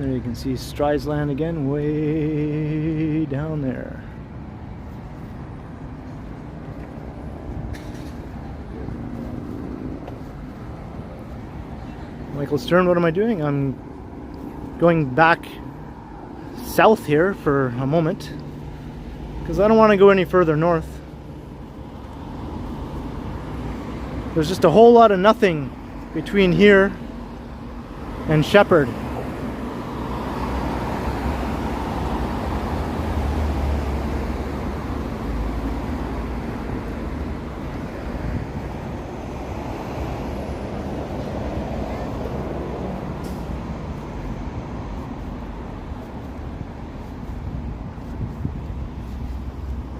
You can see Stridesland again, way down there. Michael Stern, what am I doing? I'm going back south here for a moment because I don't want to go any further north. There's just a whole lot of nothing between here and Shepherd.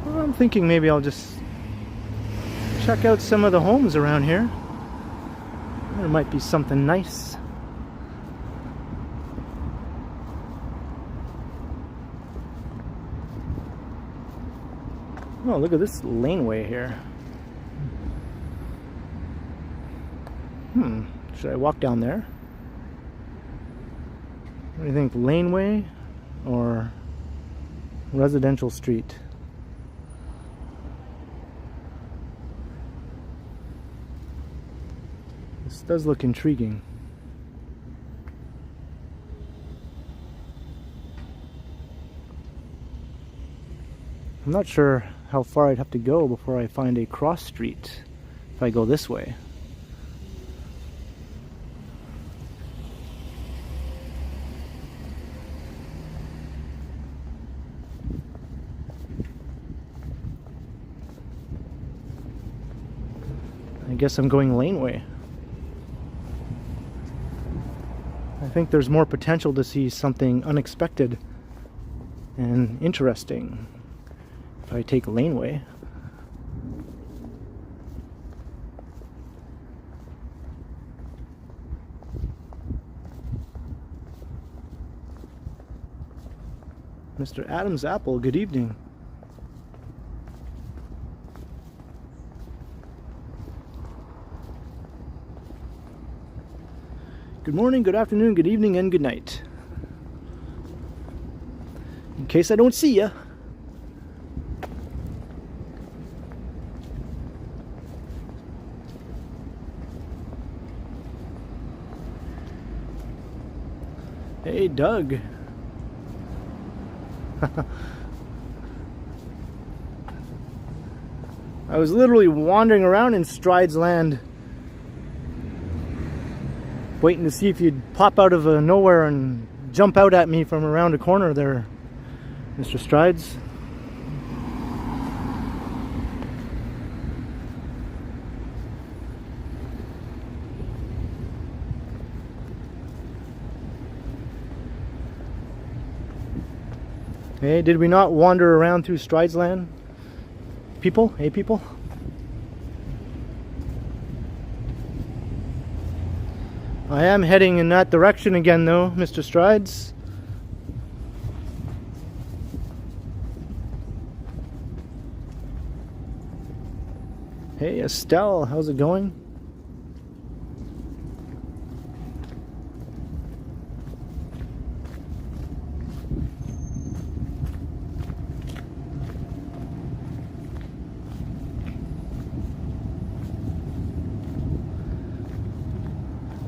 I'm thinking maybe I'll just check out some of the homes around here. There might be something nice. Oh, look at this laneway here. Should I walk down there? What do you think, laneway or residential street? This does look intriguing. I'm not sure how far I'd have to go before I find a cross street if I go this way. I guess I'm going laneway. I think there's more potential to see something unexpected and interesting if I take laneway. Mr. Adam's Apple, good evening. Good morning, good afternoon, good evening, and good night. In case I don't see ya. Hey, Doug. I was literally wandering around in Stridesland, waiting to see if you'd pop out of nowhere and jump out at me from around a corner there. Mr. Strides. Hey, did we not wander around through Stridesland? People? Hey, people? I am heading in that direction again, though, Mr. Strides. Hey, Estelle, how's it going?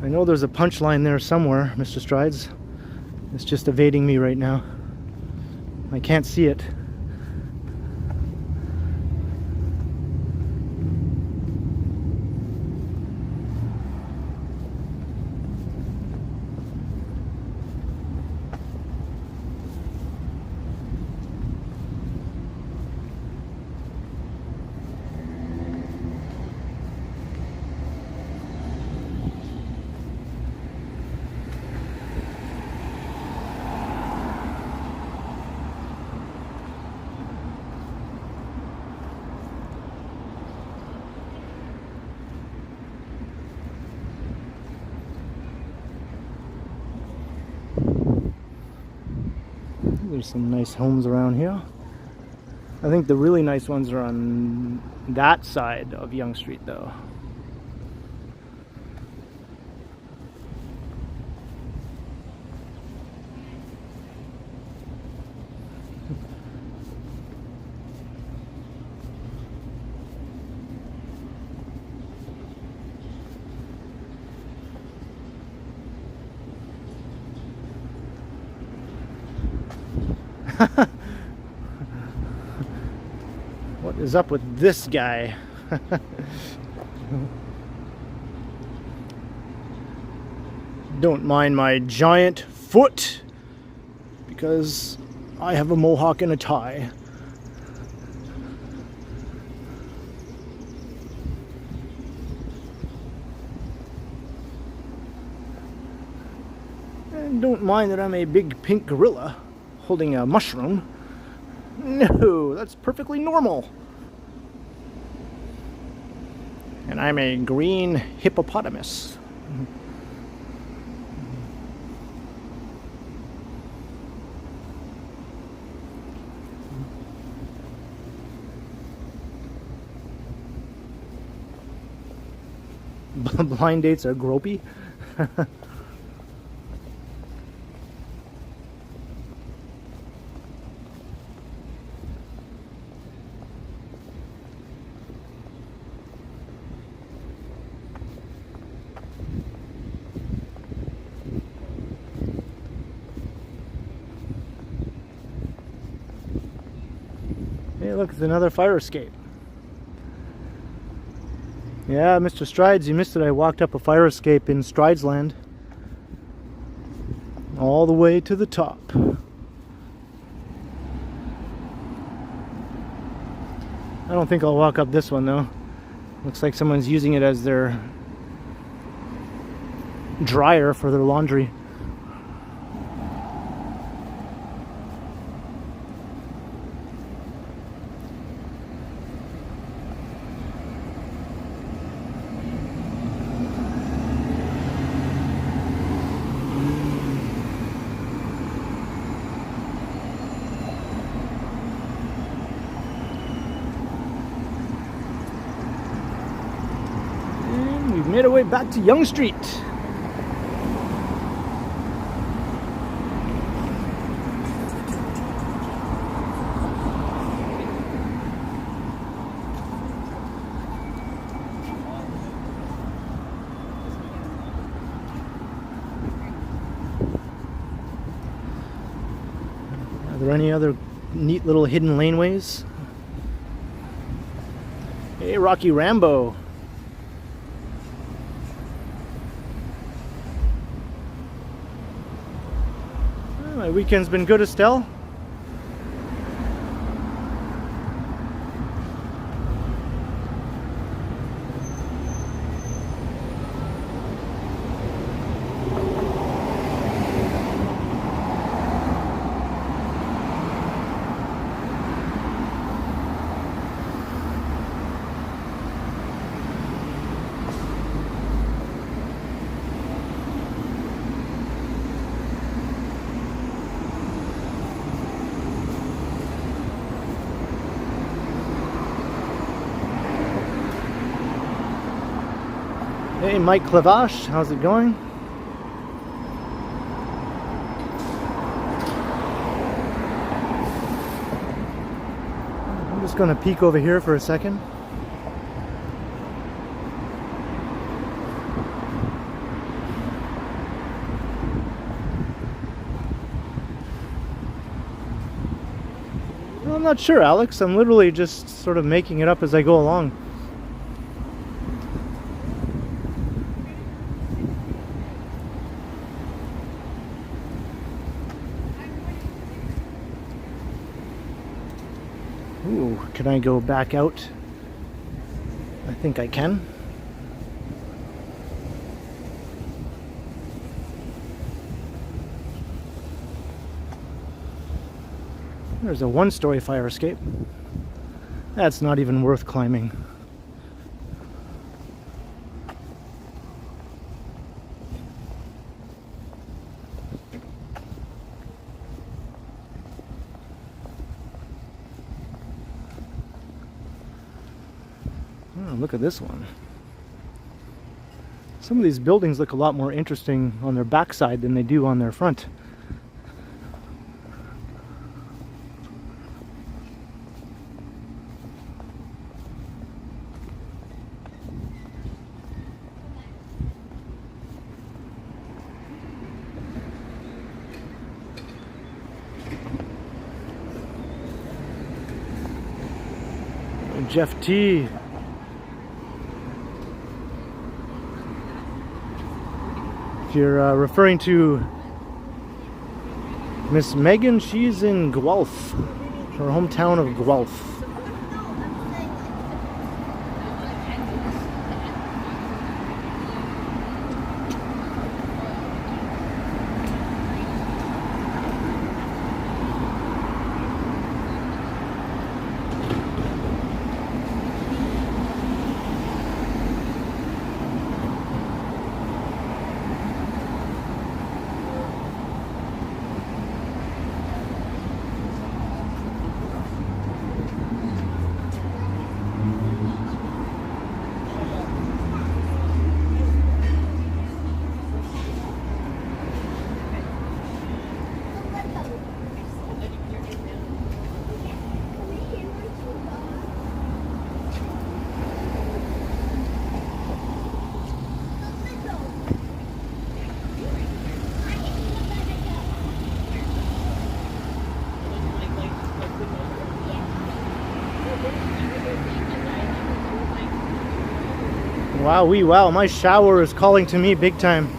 I know there's a punchline there somewhere, Mr. Strides. It's just evading me right now. I can't see it. There's some nice homes around here. I think the really nice ones are on that side of Yonge Street, though. What is up with this guy? Don't mind my giant foot, because I have a mohawk and a tie. And don't mind that I'm a big pink gorilla holding a mushroom. No, that's perfectly normal. And I'm a green hippopotamus. Blind dates are gropey. Hey, look, it's another fire escape. Yeah, Mr. Strides, you missed it. I walked up a fire escape in Stridesland. All the way to the top. I don't think I'll walk up this one, though. Looks like someone's using it as their dryer for their laundry. We've made our way back to Yonge Street. Are there any other neat little hidden laneways? Hey, Rocky Rambo. My weekend's been good, Estelle. Hey, Mike Clavash, how's it going? I'm just going to peek over here for a second. I'm not sure, Alex. I'm literally just sort of making it up as I go along. Ooh, can I go back out? I think I can. There's a one-story fire escape. That's not even worth climbing. Oh, look at this one. Some of these buildings look a lot more interesting on their backside than they do on their front. Jeff T. If you're referring to Miss Megan, she's in Guelph, her hometown of Guelph. Wow, my shower is calling to me big time.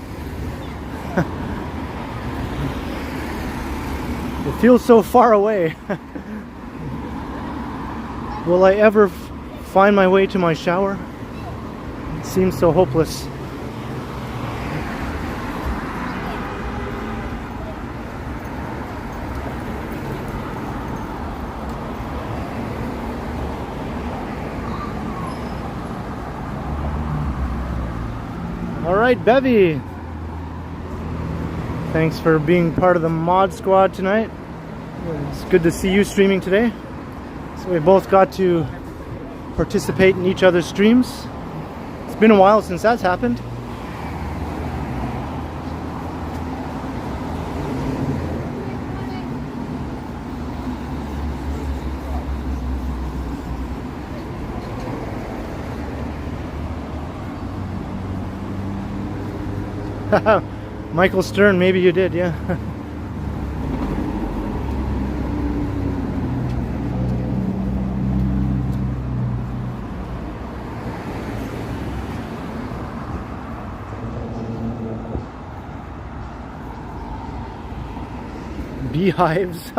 It feels so far away. Will I ever find my way to my shower? It seems so hopeless. Alright, Bevy. Thanks for being part of the mod squad tonight. It's good to see you streaming today. So we both got to participate in each other's streams. It's been a while since that's happened. Michael Stern, maybe you did, yeah. Beehives.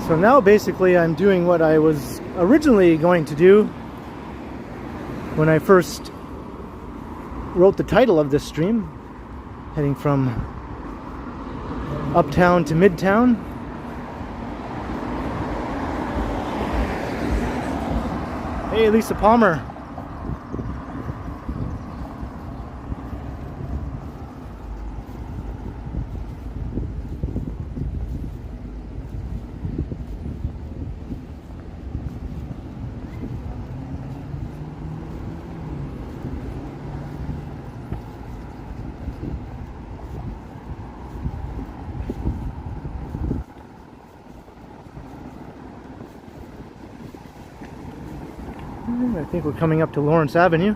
So now basically I'm doing what I was originally going to do when I first wrote the title of this stream, heading from Uptown to Midtown. Hey, Lisa Palmer. I think we're coming up to Lawrence Avenue.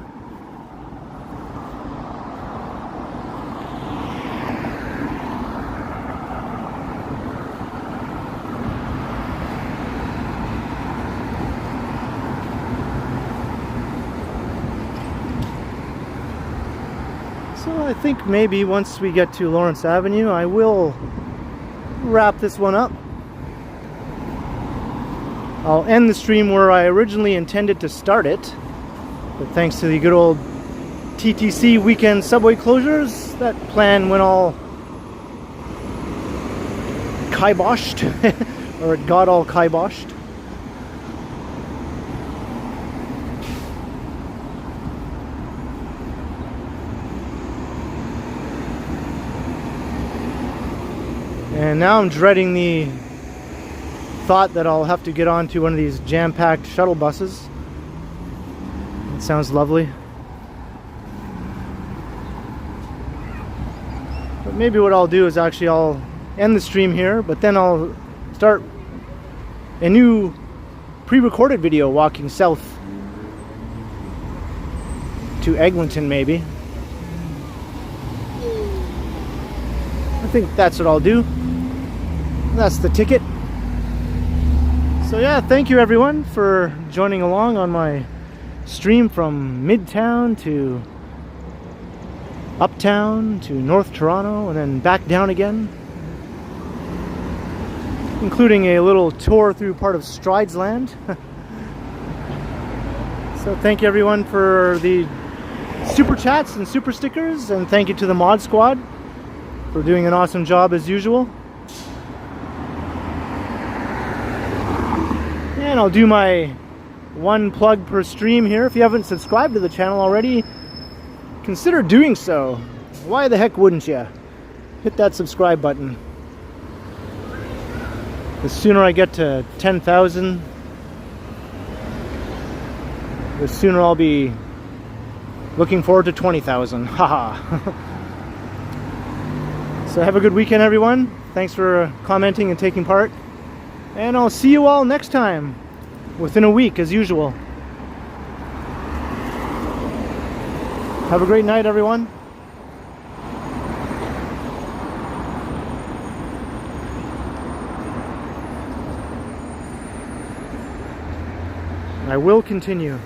So I think maybe once we get to Lawrence Avenue, I will wrap this one up. I'll end the stream where I originally intended to start it, but thanks to the good old TTC weekend subway closures, that plan went all kiboshed, or it got all kiboshed. And now I'm dreading the thought that I'll have to get onto one of these jam-packed shuttle buses. It sounds lovely. But maybe what I'll do is actually I'll end the stream here, but then I'll start a new pre-recorded video walking south to Eglinton maybe. I think that's what I'll do. That's the ticket. So yeah, thank you everyone for joining along on my stream from Midtown to Uptown to North Toronto and then back down again, including a little tour through part of Stridesland. So thank you everyone for the super chats and super stickers, and thank you to the mod squad for doing an awesome job as usual. And I'll do my one plug per stream here. If you haven't subscribed to the channel already, consider doing so. Why the heck wouldn't you? Hit that subscribe button. The sooner I get to 10,000, the sooner I'll be looking forward to 20,000. Haha. So have a good weekend everyone. Thanks for commenting and taking part. And I'll see you all next time, within a week as usual. Have a great night everyone. I will continue.